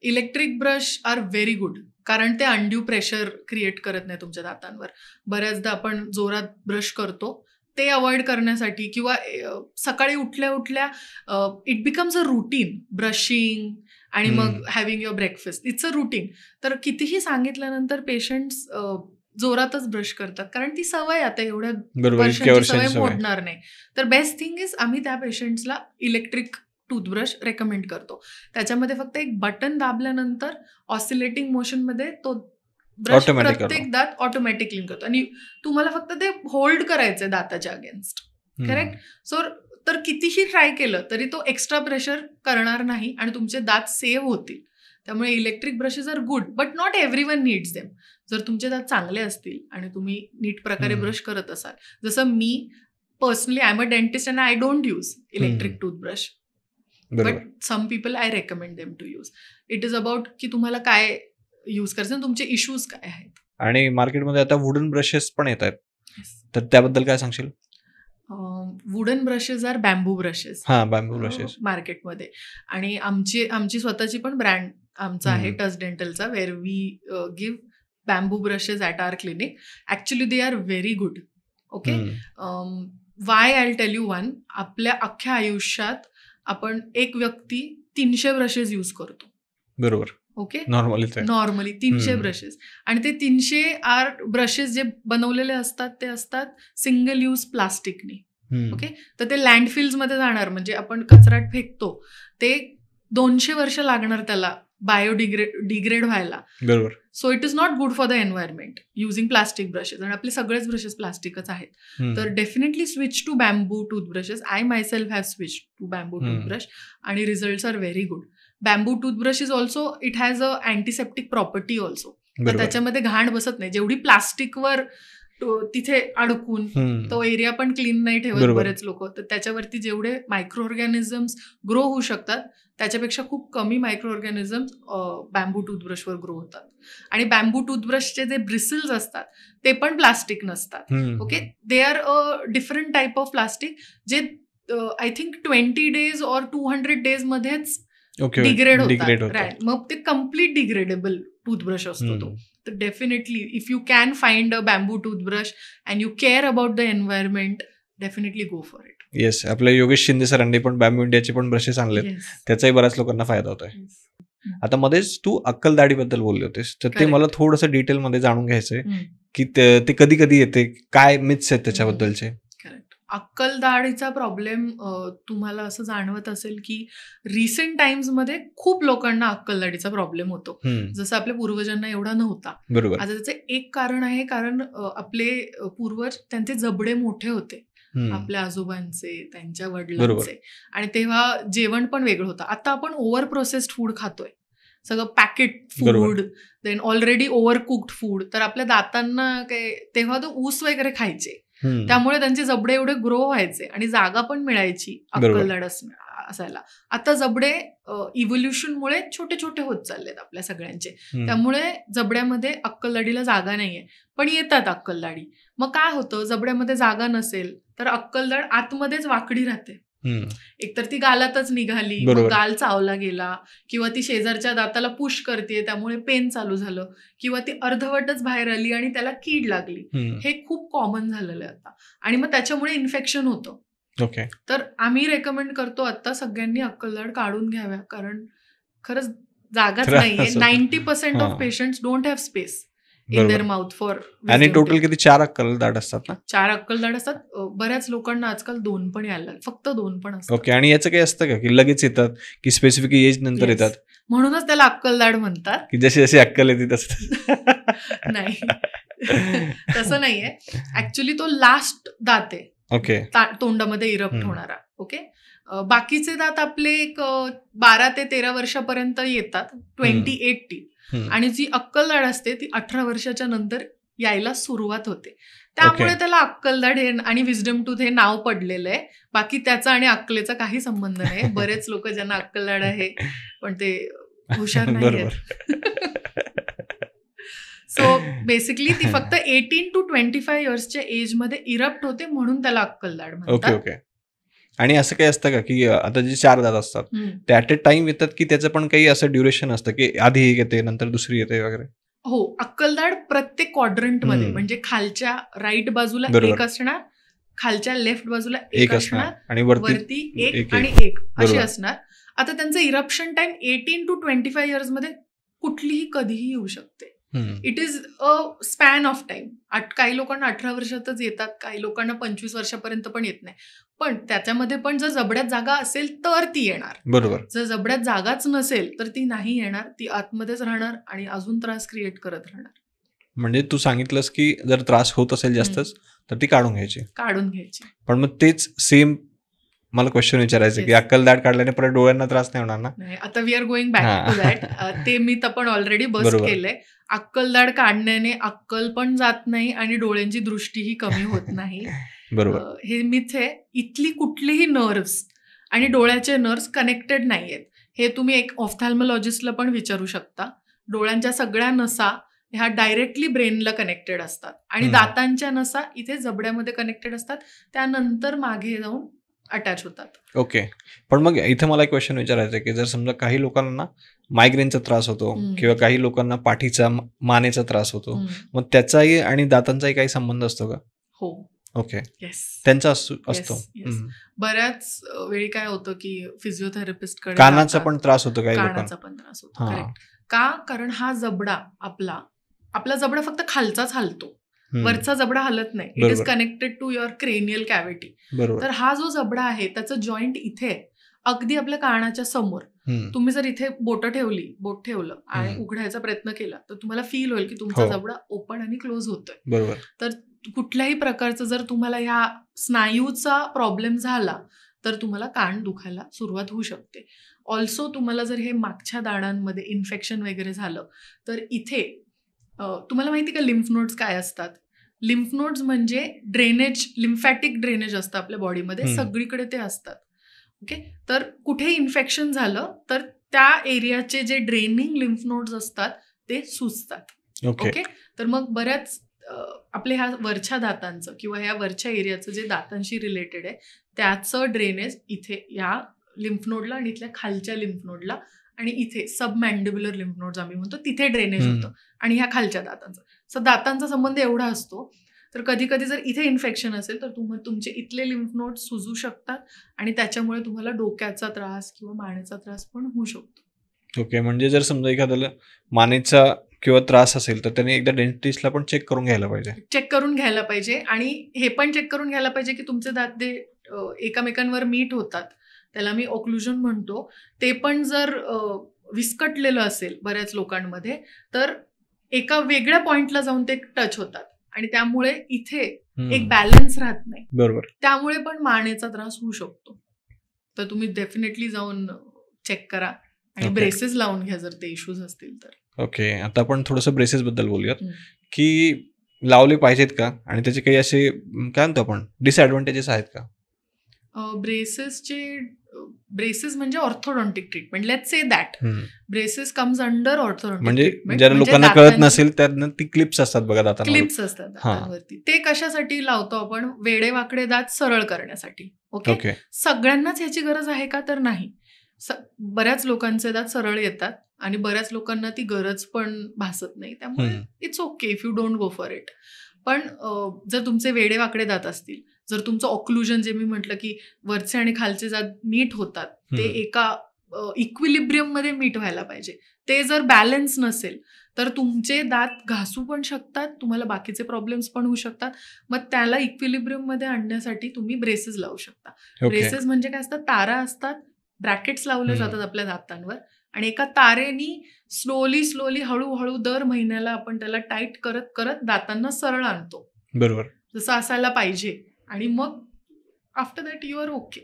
Electric brush are very good, कारण ते अनड्यू प्रेशर क्रिएट करत नाही तुमच्या दातांवर. बऱ्याचदा आपण जोरात ब्रश करतो, ते अवॉइड करण्यासाठी किंवा सकाळी उठल्या it becomes a routine brushing आणि मग having your breakfast, it's a routine. तर कितीही सांगितल्यानंतर पेशंट्स जोरातच ब्रश करतात, कारण ती सवय आता एवढ्या वर्षांची सवय मोडणार नाही. तर बेस्ट थिंग इज आम्ही त्या पेशंट्सला इलेक्ट्रिक टूथब्रश रेकमेंड करतो. त्याच्यामध्ये फक्त एक बटन दाबल्यानंतर ऑसिलेटिंग मोशनमध्ये तो ब्रश प्रत्येक दात ऑटोमॅटिक क्लीन करतो आणि तुम्हाला फक्त ते होल्ड करायचंय दाताच्या अगेन्स्ट. करेक्ट. सो तर कितीही ट्राय केलं तरी तो एक्स्ट्रा प्रेशर करणार नाही आणि तुमचे दात सेव्ह होतील. त्यामुळे electric brushes are good but not everyone needs them. जर तुमचे दात चांगले असतील आणि तुम्ही नीट प्रकारे ब्रश करत असाल, जसं मी personally I am a dentist and I don't use electric toothbrush, but some people I recommend them to use. It is about की तुम्हाला काय यूज करायचं, तुमचे इश्यूज काय आहेत. आणि मार्केटमध्ये आता वुडन ब्रशेस पण येत आहेत, तर त्याबद्दल काय सांगशील? Wooden brushes are bamboo brushes. Bamboo brushes मार्केटमध्ये. आणि आमची स्वतःची पण ब्रँड आमचा आहे टच डेंटलचा, where we give bamboo brushes at our clinic. Actually they are very good. Okay. Why I tell you one. आपल्या अख्ख्या आयुष्यात आपण एक व्यक्ती 300 ब्रशेस यूज करतो. बरोबर. ओके. Normally 300 brushes. आणि ते 300 ब्रशेस जे बनवलेले असतात ते असतात सिंगल यूज प्लास्टिकनी. ओके. तर ते लँडफिल्समध्ये जाणार, म्हणजे आपण कचऱ्यात फेकतो ते 200 वर्ष लागणार त्याला डिग्रेड व्हायला. बरोबर. So it is not good for the environment using plastic brushes. आणि आपले सगळेच ब्रशेस प्लास्टिकच आहेत. तर definitely switch to bamboo toothbrushes. I myself have switch to bamboo toothbrush आणि results are very good. Bamboo toothbrush is also it has a antiseptic property also. तर त्याच्यामध्ये घाण बसत नाही. जेवढी प्लास्टिकवर तिथे अडकून तो एरिया पण क्लीन नाही ठेवत बरेच लोक, तर त्याच्यावरती जेवढे मायक्रो ऑर्गॅनिझम्स ग्रो होऊ शकतात त्याच्यापेक्षा खूप कमी मायक्रो ऑर्गॅनिझम्स बॅम्बू टूथब्रशवर ग्रो होतात. आणि बॅम्बू टूथब्रशचे जे ब्रिसल्स असतात ते पण प्लास्टिक नसतात. Okay. They are a different type of plastic जे आय थिंक 20 days और 200 days मध्येच डिग्रेड होतात. मग ते कम्प्लीट डिग्रेडेबल टूथब्रश असतो तो. तर definitely if you can find a bamboo toothbrush and you care about the environment, definitely go for it. Yes. आपल्या योगेश शिंदे सरांनी पण बॅम्बू इंडियाचे पण ब्रशेस आणलेत. त्याचाही बऱ्याच लोकांना फायदा होतोय. आता मध्येच तू अक्कलदाढीबद्दल बोलले होतेस, तर ते मला थोडंसं डिटेलमध्ये जाणून घ्यायचंय की ते कधी कधी येते, काय मिथ्स आहेत त्याच्याबद्दलचे. अक्कलदाढीचा प्रॉब्लेम तुम्हाला असं जाणवत असेल की रिसेंट टाइम्समध्ये खूप लोकांना अक्कलदाढीचा प्रॉब्लेम होतो, जसं आपल्या पूर्वजांना एवढा नव्हता. बरोबर. आता त्याचं एक कारण आहे, कारण आपले पूर्वज त्यांचे जबडे मोठे होते, आपल्या आजोबांचे, त्यांच्या वडिलांचे, आणि तेव्हा जेवण पण वेगळं होतं. आता आपण ओव्हर प्रोसेस्ड फूड खातोय, सगळं packet food, then already over cooked food. तर आपल्या दातांना काय, तेव्हा तो ऊस वगैरे खायचे, त्यामुळे त्यांचे जबडे एवढे ग्रो व्हायचे आणि जागा पण मिळायची अक्कलदाढ असायला. आता जबडे इव्होल्युशनमुळे छोटे छोटे होत चाललेत आपल्या सगळ्यांचे, त्यामुळे जबड्यामध्ये अक्कलदाढीला जागा नाहीये, पण येतात अक्कलदाढी. मग काय होतं, जबड्यामध्ये जागा नसेल तर अक्कलदाढ आतमध्येच वाकडी राहते. एकतर ती गालातच निघाली, मग गाल चावला गेला, किंवा ती शेजारच्या दाताला पुश करते त्यामुळे पेन चालू झालं, किंवा ती अर्धवटच बाहेर आली आणि त्याला कीड लागली. हे खूप कॉमन झालेलं आहे आता, आणि मग त्याच्यामुळे इन्फेक्शन होतं. ओके. तर आम्ही रेकमेंड करतो आता सगळ्यांनी अक्कलदाढ काढून घ्याव्या, कारण खरंच जागाच नाहीये. 90% of patients don't have space in their mouth for. आणि टोटल किती 4 अक्कलदाढ असतात ना? 4 अक्कलदाढ असतात. बऱ्याच लोकांना आजकाल 2 पण यायला, फक्त 2 पण असतात. ओके. आणि याचं काही असतं का की लगेच येतात की स्पेसिफिक एज नंतर येतात? म्हणूनच त्याला अक्कलदाढ म्हणतात, की जशी जशी अक्कल येते तसं. नाही, तसं नाहीये. ऍक्च्युली तो लास्ट दात आहे. ओके. तोंडामध्ये इरप्ट होणारा. ओके. बाकीचे दात आपले एक 12 ते 13 वर्षापर्यंत येतात, 28 टीथ. आणि जी अक्कलदाढ असते ती 18 वर्षाच्या नंतर यायला सुरुवात होते. त्यामुळे त्याला अक्कलदाढ आणि विजडम टूथ हे नाव पडलेलं आहे. बाकी त्याचा आणि अक्कलेचा काही संबंध नाही. बरेच लोक ज्यांना अक्कलदाढ आहे पण ते हुशार नाही. सो बेसिकली ती फक्त 18 to 25 इयर्सच्या एज मध्ये इरप्ट होते, म्हणून त्याला अक्कलदाढ म्हणतात. ओके. आणि असं काही असतं का की आता जे 4 दात असतात ते ऍट अ टाइम येतात, की त्याचं पण काही असं ड्युरेशन असतं की आधी एक येते नंतर दुसरी येते वगैरे? हो, अक्कलदाढ प्रत्येक क्वाड्रंट मध्ये, म्हणजे खालच्या राईट बाजूला एक असणार, खालच्या लेफ्ट बाजूला एक असणार, आणि वरती एक आणि एक अशी असणार. आता त्यांचं इरप्शन टाइम 18 to 25 इयर्स मध्ये कुठलीही कधीही येऊ शकते. It is a span of time. काही लोकांना 18 वर्षातच येतात, काही लोकांना 25 वर्षापर्यंत पण येत नाही. पण त्याच्यामध्ये पण जर जबड्यात जागा असेल तर ती येणार. बरोबर. जर जबड्यात जागाच नसेल तर ती नाही येणार, ती आतमध्येच राहणार आणि अजून त्रास क्रिएट करत राहणार. म्हणजे तू सांगितलंस की जर त्रास होत असेल जास्तच तर ती काढून घ्यायची. पण मग तेच सेम मला क्वेश्चन विचारायचं की Yes. अक्कल दाढ काढल्याने परत डोळ्यांना त्रास नाही होणार ना? नाही, आता we are going back to that. ते मिथ आपण ऑलरेडी बस्ट बरोबर. केलंय. अक्कलदाढ काढण्याने अक्कल पण जात नाही आणि डोळ्यांची दृष्टीही कमी होत नाही. बरोबर. हे मिथ आहे. इथली कुठलीही नर्व्स आणि डोळ्याचे नर्व्स कनेक्टेड नाहीयेत. हे तुम्ही एक ऑफ्थॅल्मॉलॉजिस्टला पण विचारू शकता. डोळ्यांच्या सगळ्या नसा ह्या डायरेक्टली ब्रेनला कनेक्टेड असतात आणि दातांच्या नसा इथे जबड्यामध्ये कनेक्टेड असतात, त्यानंतर मागे जाऊन अटॅच होतात. ओके. पण मग इथे मला एक क्वेश्चन विचारायचं आहे की जर समजा काही लोकांना मायग्रेनचा त्रास होतो किंवा काही लोकांना पाठीचा मानेचा त्रास होतो, मग त्याचाही आणि दातांचाही काही संबंध असतो का? हो. ओके. येस. त्यांचा असतो. बऱ्याच वेळी काय होतं की फिजिओथेरपिस्टकडे कानाचा पण त्रास होतो काही लोकांना. कानाचा पण त्रास होतो. करेक्ट. का? कारण हा जबडा आपला जबडा फक्त खालचाच हलतो, वरचा जबडा हलत नाही. It is connected to your cranial cavity. तर हा जो जबडा आहे त्याचं जॉईंट इथे आहे, अगदी आपल्या कानाच्या समोर. तुम्ही जर इथे बोट ठेवलं आणि उघडायचा प्रयत्न केला तर तुम्हाला फील होईल की तुमचा जबडा ओपन आणि क्लोज होतोय. बरोबर. तर कुठल्याही प्रकारचं जर तुम्हाला ह्या स्नायूचा प्रॉब्लेम झाला तर तुम्हाला कान दुखायला सुरुवात होऊ शकते. ऑल्सो तुम्हाला जर हे मागच्या दाढांमध्ये इन्फेक्शन वगैरे झालं तर इथे तुम्हाला माहिती का लिम्फ नोड्स काय असतात? लिम्फ नोड्स म्हणजे ड्रेनेज, लिम्फॅटिक ड्रेनेज असतं आपल्या बॉडीमध्ये, सगळीकडे ते असतात. ओके. तर कुठे इन्फेक्शन झालं तर त्या एरियाचे जे ड्रेनिंग लिम्फ नोड्स असतात ते सुजतात. ओके. तर मग बऱ्याच आपल्या ह्या वरच्या दातांचं किंवा ह्या वरच्या एरियाचं जे दातांशी रिलेटेड आहे त्याचं ड्रेनेज इथे या लिम्फ नोडला आणि इथल्या खालच्या लिम्फ नोडला आणि इथे सबमॅन्डिब्युलर लिम्फ नोड्स आम्ही म्हणतो तिथे ड्रेनेज होतं आणि ह्या खालच्या दातांचा. सो दातांचा संबंध एवढा असतो. तर कधी कधी जर इथे इन्फेक्शन असेल तर तुमचे इथले लिम्फ नोड सुजू शकतात आणि त्याच्यामुळे तुम्हाला डोक्याचा त्रास किंवा मानेचा त्रास पण होऊ शकतो. ओके. म्हणजे जर समजा एखाद्याला मानेचा किंवा त्रास असेल तर त्याने एकदा डेंटिस्टला पण चेक करून घ्यायला पाहिजे आणि हे पण चेक करून घ्यायला पाहिजे की तुमचे दात ते एकमेकांवर मीट होतात, त्याला मी ओक्लुजन म्हणतो, ते पण जर विस्कटलेलं असेल बऱ्याच लोकांमध्ये तर एका वेगळ्या पॉइंटला जाऊन ते टच होतात आणि त्यामुळे इथे एक बॅलन्स राहत नाही. बरोबर. त्यामुळे पण मानेचा त्रास होऊ शकतो. तर तुम्ही डेफिनेटली जाऊन चेक करा आणि ब्रेसेस लावून घ्या जर ते इश्यूज असतील तर. ओके. आता आपण थोडंसं ब्रेसेस बद्दल बोलूयात की लावले पाहिजेत का आणि त्याचे काही असे काय म्हणतो आपण डिसएडव्हान्टेजेस आहेत का? ब्रेसेस म्हणजे orthodontic treatment. Let's say that braces comes under orthodontic म्हणजे ट्रीटमेंट. ज्या लोकांना कळत नसेल त्यांना ती क्लिप्स असतात बघा दातांवर. क्लिप्स असतात दातांवरती. ते कशासाठी लावतो आपण? वेडेवाकडे दात सरळ करण्यासाठी. ओके. सगळ्यांनाच ह्याची गरज आहे का? तर नाही. बऱ्याच लोकांचे दात सरळ येतात आणि बऱ्याच लोकांना ती गरज पण भासत नाही. त्यामुळे it's okay if you don't go for it. पण जर तुमचे वेडेवाकडे दात असतील, जर तुमचं ऑक्लुजन जे मी म्हटलं की वरचे आणि खालचे दात मीट होतात, ते एका इक्विलिब्रियम मध्ये मीट व्हायला पाहिजे, ते जर बॅलन्स नसेल तर तुमचे दात घासू पण शकतात, तुम्हाला बाकीचे प्रॉब्लेम्स पण होऊ शकतात. मग त्याला इक्विलिब्रियम मध्ये आणण्यासाठी तुम्ही ब्रेसेस लावू शकता. ब्रेसेस म्हणजे काय असतात? तारा असतात, ब्रॅकेट्स लावले जातात आपल्या दातांवर आणि एका तारेनी स्लोली हळूहळू दर महिन्याला आपण त्याला टाईट करत करत दातांना सरळ आणतो. बरोबर. जसं असायला पाहिजे आणि मग after that you are okay.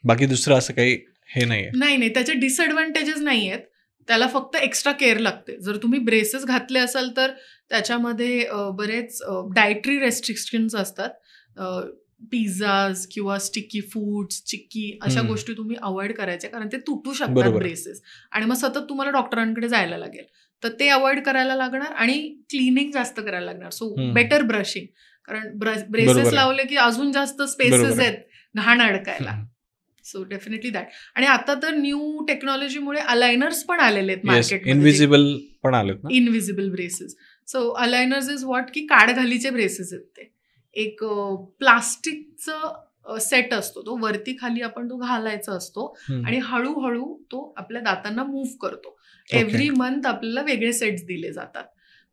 बाकी दुसरं असं काही हे नाही, त्याचे डिसएडव्हान्टेजेस नाही आहेत. त्याला फक्त एक्स्ट्रा केअर लागते. जर तुम्ही ब्रेसेस घातले असाल तर त्याच्यामध्ये बरेच डायटरी रेस्ट्रिक्शन्स असतात. पिझ्झाज किंवा स्टिकी फूड्स, चिक्की अशा गोष्टी तुम्ही अवॉइड करायच्या, कारण ते तुटू शकतात ब्रेसेस आणि मग सतत तुम्हाला डॉक्टरांकडे जायला लागेल. तर ते अवॉइड करायला लागणार आणि क्लिनिंग जास्त करायला लागणार. सो बेटर ब्रशिंग, कारण ब्रेसेस लावले की अजून जास्त स्पेसेस आहेत घाण अडकायला. So definitely that. आणि आता तर न्यू टेक्नॉलॉजीमुळे अलायनर्स पण आलेले आहेत मार्केटमध्ये, इनव्हिजिबल पण आलेत ना, invisible braces. So aligners is what की काडघालीचे ब्रेसेस आहेत. ते एक प्लास्टिकचं सेट असतो, तो वरती खाली आपण तो घालायचा असतो आणि हळूहळू तो आपल्या दातांना मूव्ह करतो. एव्हरी मंथ आपल्याला वेगळे सेट्स दिले जातात.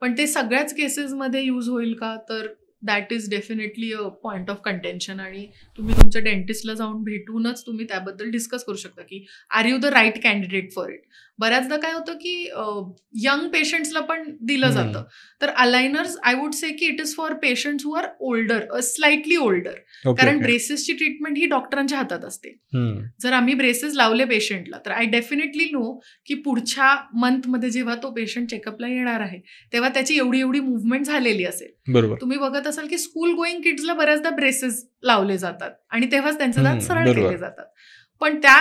पण ते सगळ्याच केसेसमध्ये यूज होईल का? तर that is definitely a point of contention. आणि तुम्ही तुमच्या डेंटिस्टला जाऊन भेटूनच तुम्ही त्याबद्दल डिस्कस करू शकता की are you the right candidate for it. बऱ्याचदा काय होतं की यंग पेशंट्सला पण दिलं जातं. तर अलायनर्स आय वुड से की it is for patients who are older, slightly older. कारण ब्रेसेसची ट्रीटमेंट ही डॉक्टरांच्या हातात असते. जर आम्ही ब्रेसेस लावले पेशंटला तर आय डेफिनेटली नो की पुढच्या मंथमध्ये जेव्हा तो पेशंट चेकअपला येणार आहे तेव्हा त्याची एवढी मूव्हमेंट झालेली असेल. बरोबर. तुम्ही बघत असाल की स्कूल गोईंग किड्सला बऱ्याचदा ब्रेसेस लावले जातात आणि तेव्हाच त्यांचे दात सरळ केले जातात. पण त्या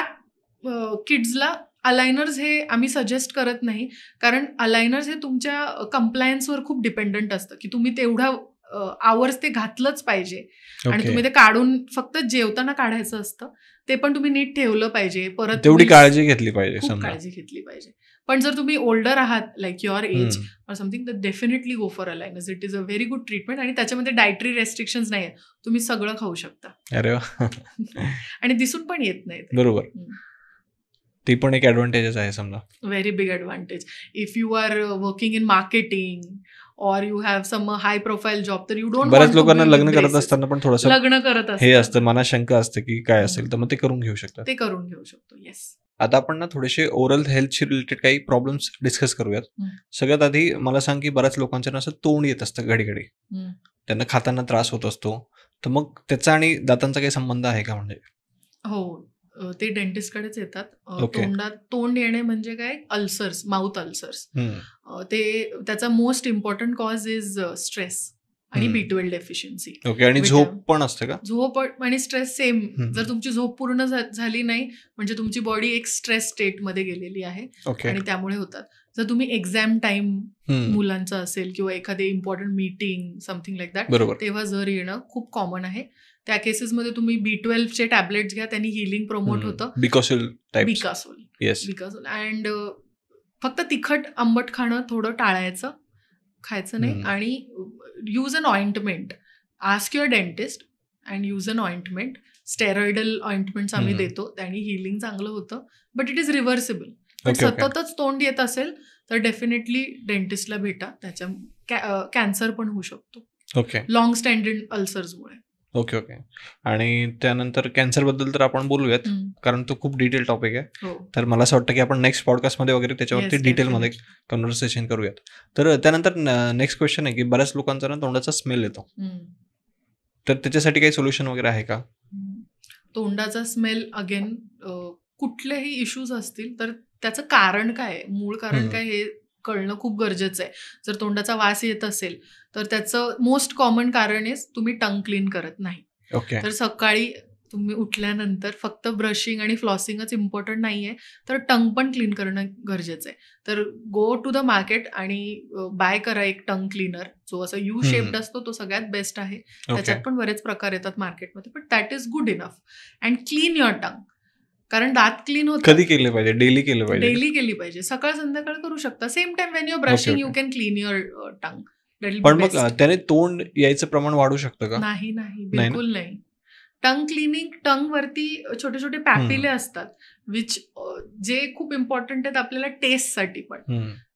किड्सला अलायनर्स हे आम्ही सजेस्ट करत नाही, कारण अलायनर्स हे तुमच्या कंप्लायन्सवर खूप डिपेंडंट असतं की तुम्ही तेवढा आवर्स ते घातलंच पाहिजे. आणि तुम्ही ते काढून फक्त जेवताना काढायचं असतं, ते पण तुम्ही नीट ठेवलं पाहिजे. परत तेवढी काळजी घेतली पाहिजे. काळजी घेतली पाहिजे. पण जर तुम्ही ओल्डर आहात like your age or something, तर definitely go for aligners. It is a very good treatment आणि त्याच्यामध्ये डायटरी रेस्ट्रिक्शन्स नाही आहेत. तुम्ही सगळं खाऊ शकता. अरे वा. आणि दिसून पण येत नाही. बरोबर. ती पण एक ऍडव्हान्टेज आहे समजा. Very big advantage. If you are working in marketing or you have some high profile job, तर you don't. बऱ्याच लोकांना लग्न करत असताना पण थोडंसं लग्न करत हे असतं, मनात शंका असते की काय असेल, तर मग ते करून घेऊ शकतात. ते करून घेऊ शकतो. येस. आता आपण ना थोडेसे ओरल हेल्थशी रिलेटेड काही प्रॉब्लेम्स डिस्कस करूयात. सगळ्यात आधी मला सांग की बऱ्याच लोकांच्या ना असं तोंड येत असतं घडी घडी, त्यांना खाताना त्रास होत असतो, तर मग त्याचा आणि दातांचा काही संबंध आहे का? म्हणजे हो, ते डेंटिस्टकडेच येतात. तोंड येणे म्हणजे काय, अल्सर्स, माउथ अल्सर्स. ते त्याचा most important cause is stress आणि B12 डेफिशियन्सी. ओके. आणि झोप पण असते का? झोप आणि स्ट्रेस सेम. जर तुमची झोप पूर्ण झाली नाही म्हणजे तुमची बॉडी एक स्ट्रेस स्टेट मध्ये गेलेली आहे आणि त्यामुळे होतात. जर तुम्ही एक्झाम टाइम मुलांचा असेल किंवा एखादे important meeting something like that, तेव्हा जर येणं खूप कॉमन आहे. त्या केसेसमध्ये तुम्ही B12 चे टॅबलेट्स घ्या, त्यांनी हिलिंग प्रमोट होतं. बिकॉसोल. अँड फक्त तिखट आंबट खाणं थोडं टाळायचं, खायचं नाही. आणि use an ointment. Ask your dentist and use an ointment. Steroidal ointments आम्ही देतो, त्यांनी हिलिंग चांगलं होतं. But it is reversible. पण सततच तोंड येत असेल तर डेफिनेटली डेंटिस्टला भेटा. त्याच्या कॅन्सर पण होऊ शकतो. ओके. लॉंग स्टँडिंग अल्सर्समुळे. ओके. आणि त्यानंतर कॅन्सर बद्दल तर आपण बोलूयात, कारण तो खूप डिटेल टॉपिक आहे. तर मला असं वाटतं की आपण नेक्स्ट पॉडकास्टमध्ये वगैरे त्याच्यावरती डिटेलमध्ये कन्व्हर्सेशन करूयात. तर त्यानंतर नेक्स्ट क्वेश्चन आहे की बऱ्याच लोकांचा ना तोंडाचा स्मेल येतो, तर त्याच्यासाठी काही सोल्युशन वगैरे आहे का? तोंडाचा स्मेल अगेन कुठलेही इश्यूज असतील तर त्याचं कारण काय, मूळ कारण काय हे कळणं खूप गरजेचं आहे. जर तोंडाचा वास येत असेल तर त्याचं मोस्ट कॉमन कारण आहे तुम्ही टंग क्लीन करत नाही. तर सकाळी तुम्ही उठल्यानंतर फक्त ब्रशिंग आणि फ्लॉसिंगच इम्पॉर्टंट नाहीये, तर टंग पण क्लीन करणं गरजेचं आहे. तर गो टू द मार्केट आणि बाय करा एक टंग क्लीनर, जो असा यू शेप्ड असतो, तो सगळ्यात बेस्ट आहे. त्याच्यात पण बरेच प्रकार येतात मार्केटमध्ये, but that is good enough. And clean your tongue. कारण दात क्लीन होतं. कधी केलं पाहिजे? डेली केलं पाहिजे? डेली केली पाहिजे. सकाळ संध्याकाळ करू शकता. Same time when your brushing you can clean your tongue. पण मग त्याने तोंड यायचं प्रमाण वाढू शकतं का? नाही, बिलकुल नाही. टंग क्लिनिंग, टंग वरती छोटे छोटे पॅपिले असतात, विच जे खूप इम्पॉर्टंट आहेत आपल्याला टेस्टसाठी पण.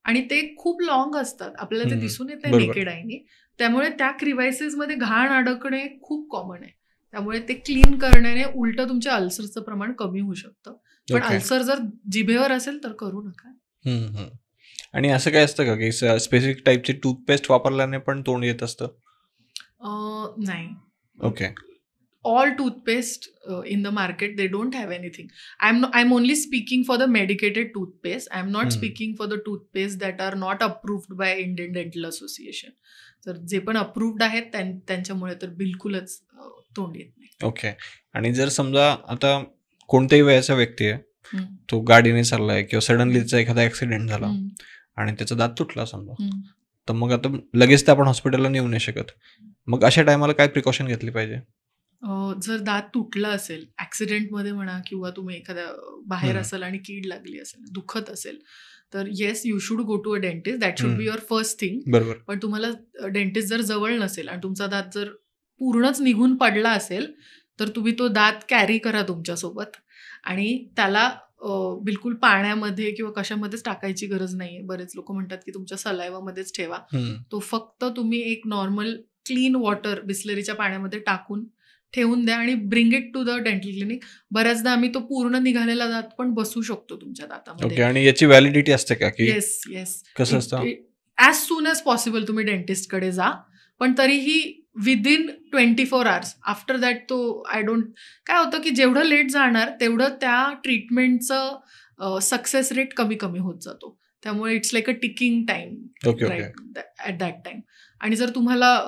आणि ते खूप लॉंग असतात, आपल्याला ते दिसून येत नाही नेकेड आयनी. त्यामुळे त्या क्रिव्हायसेस मध्ये घाण अडकणे खूप कॉमन आहे. त्यामुळे ते क्लीन करण्याने उलट तुमच्या अल्सरचं प्रमाण कमी होऊ शकतं. पण अल्सर जर जिभेवर असेल तर करू नका. आणि असं काय असतं का की स्पेसिफिक टाईपची टूथपेस्ट वापरल्याने पण तोंड येत असतं? नाही. Okay. All toothpaste in the market, they don't have anything. I'm only speaking for the medicated toothpaste. I'm not speaking for the toothpaste that are not approved by Indian Dental Association. तर जे पण approved आहेत त्यांच्यामुळे तर बिलकुलच तोंड येत नाही. ओके. आणि जर समजा आता कोणत्याही वयाचा व्यक्ती आहे, तो गाडीने चाललाय किंवा सडनली त्याचा एखादा ऍक्सिडेंट झाला आणि त्याचा दात तुटला समजा, तर मग आता लगेच तर आपण हॉस्पिटलला नेऊ नाही शकत. मग अशा टायमाला काय प्रिकॉशन घेतली पाहिजे? जर दात तुटला असेल ऍक्सिडेंटमध्ये म्हणा, किंवा तुम्ही एखाद्या बाहेर असाल आणि कीड लागली असेल, दुखत असेल, तर yes you should go to a dentist. That should be your first thing. बरोबर. पण तुम्हाला डेंटिस्ट जर जवळ नसेल आणि तुमचा दात जर पूर्णच निघून पडला असेल तर तुम्ही तो दात कॅरी करा तुमच्यासोबत आणि त्याला बिलकुल पाण्यामध्ये किंवा कशामध्येच टाकायची गरज नाहीये. बरेच लोक म्हणतात की तुमच्या सलायवामध्येच ठेवा. तो फक्त तुम्ही एक नॉर्मल क्लीन वॉटर बिस्लरीच्या पाण्यामध्ये टाकून ठेवून द्या आणि bring it to the dental clinic. बऱ्याचदा आम्ही तो पूर्ण निघालेला दात पण बसवू शकतो तुमच्या दातामध्ये. ओके. आणि याची व्हॅलिडिटी असते का की येस येस, कसं असतं? ॲज सून ॲज पॉसिबल तुम्ही डेंटिस्टकडे जा, पण तरीही विदिन 24 hours. आफ्टर दॅट तो काय होतं की जेवढं लेट जाणार तेवढं त्या ट्रीटमेंटचं सक्सेस रेट कमी कमी होत जातो. त्यामुळे it's like a ticking time at that time. आणि जर तुम्हाला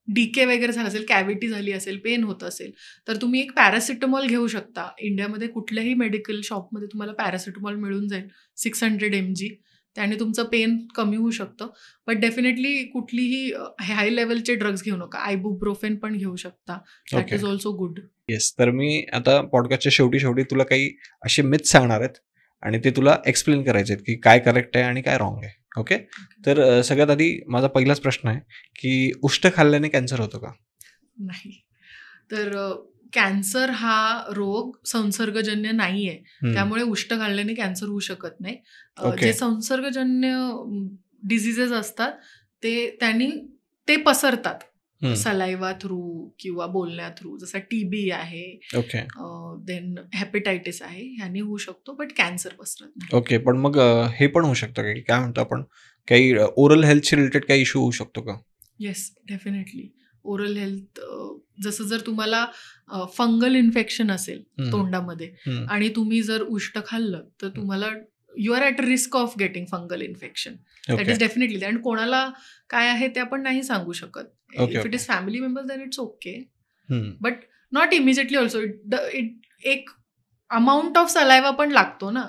डीके वगैरे झालं असेल, कॅव्हिटी झाली असेल, पेन होत असेल, तर तुम्ही एक पॅरासिटामॉल घेऊ शकता. इंडियामध्ये कुठल्याही मेडिकल शॉपमध्ये तुम्हाला पॅरासिटामॉल मिळून जाईल 600 mg. त्याने तुमचं पेन कमी होऊ शकतं. बट डेफिनेटली कुठलीही हाय लेवलचे ड्रग्ज घेऊ नका. आयबुप्रोफेन पण घेऊ शकता. That is also good. Yes. तर मी आता पॉडकास्टच्या शेवटी तुला काही असे मिथ सांगणार आहेत आणि ते तुला एक्सप्लेन करायचे आहेत की काय करेक्ट आहे आणि काय रॉंग आहे. ओके. तर सगळ्यात आधी माझा पहिलाच प्रश्न आहे की उष्ट खाल्ल्याने कॅन्सर होतो का? नाही. तर कॅन्सर हा रोग संसर्गजन्य नाहीये. त्यामुळे उष्ट खाल्ल्याने कॅन्सर होऊ शकत नाही. जे संसर्गजन्य डिझिजेस असतात ते पसरतात सलायवा थ्रू किंवा बोलण्या थ्रू. जसा टीबी आहे, देन हेपेटायटिस आहे, ह्याने होऊ शकतो. बट कॅन्सर पसरत नाही. ओके. पण मग हे पण होऊ शकतं का, काय म्हणतो आपण, काही ओरल हेल्थशी रिलेटेड काही इश्यू होऊ शकतो का? Yes, definitely. ओरल हेल्थ, जसं जर तुम्हाला फंगल इन्फेक्शन असेल तोंडामध्ये आणि तुम्ही जर उष्ट खाल्लं तर तुम्हाला you are at risk of getting fungal infection. That is definitely. आणि कोणाला काय आहे ते आपण नाही सांगू शकत. If it is family members then it's okay, but not immediately also. एक अमाऊंट ऑफ सलायवा पण लागतो ना.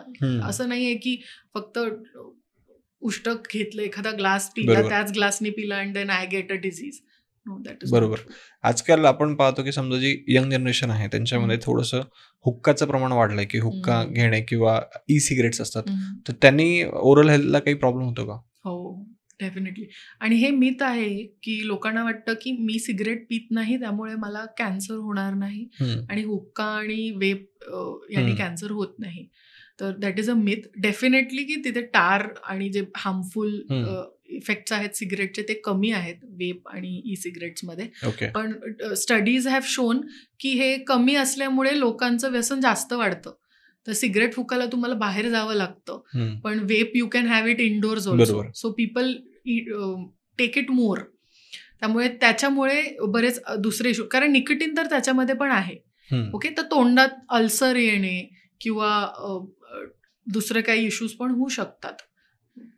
असं नाहीये की फक्त उष्ट घेतलं, एखादा ग्लास पिला, त्याच ग्लासनी पिला and then I get a disease. बरोबर. आजकाल आपण पाहतो की समजा जी यंग जनरेशन आहे त्यांच्यामध्ये थोडंसं हुक्काचं प्रमाण वाढलंय की हुक्का घेणे किंवा ई सिगरेट्स असतात, तर त्यांनी ओरल हेल्थला काही प्रॉब्लेम होतो का? हो, डेफिनेटली. आणि हे मिथ आहे की लोकांना वाटतं की मी सिगरेट पित नाही त्यामुळे मला कॅन्सर होणार नाही आणि हुक्का आणि वेप यांनी कॅन्सर होत नाही. तर that is a myth. Definitely की तिथे टार आणि जे हार्मफुल इफेक्ट्स आहेत सिगरेटचे ते कमी आहेत वेप आणि ई सिगरेट्समध्ये. पण स्टडीज हॅव शोन की हे कमी असल्यामुळे लोकांचं व्यसन जास्त वाढतं. तर सिगरेट फुकायला तुम्हाला बाहेर जावं लागतं, पण vape you can have it indoors also. So people take it more. त्यामुळे त्याच्यामुळे बरेच दुसरे इश्यू, कारण निकोटीन तर त्याच्यामध्ये पण आहे. ओके. तर तोंडात अल्सर येणे किंवा दुसरे काही इश्यूज पण होऊ शकतात.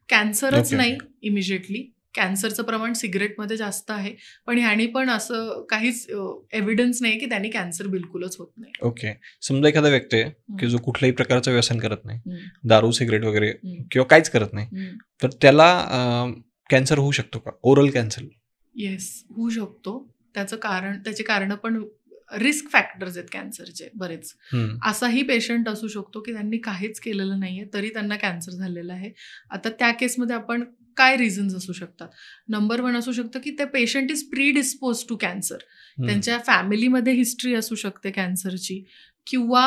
कॅन्सरच नाही इमिजिएटली. कॅन्सरचं प्रमाण सिगरेटमध्ये जास्त आहे, पण ह्यानी पण असं काहीच एव्हिडन्स नाही की त्यांनी कॅन्सर बिलकुलच होत नाही. ओके. समजा एखादा व्यक्ती आहे की जो कुठल्याही प्रकारचं व्यसन करत नाही, दारू सिगरेट वगैरे किंवा काहीच करत नाही, तर त्याला कॅन्सर होऊ शकतो का? Oral cancer? येस, होऊ शकतो. त्याचे कारण पण रिस्क फॅक्टर्स आहेत कॅन्सरचे बरेच. असाही पेशंट असू शकतो की त्यांनी काहीच केलेलं नाहीये तरी त्यांना कॅन्सर झालेला आहे. आता त्या केसमध्ये आपण काय रिझन्स असू शकतात? नंबर 1 असू शकतं की ते patient is predispose to cancer. त्यांच्या फॅमिलीमध्ये हिस्ट्री असू शकते कॅन्सरची, किंवा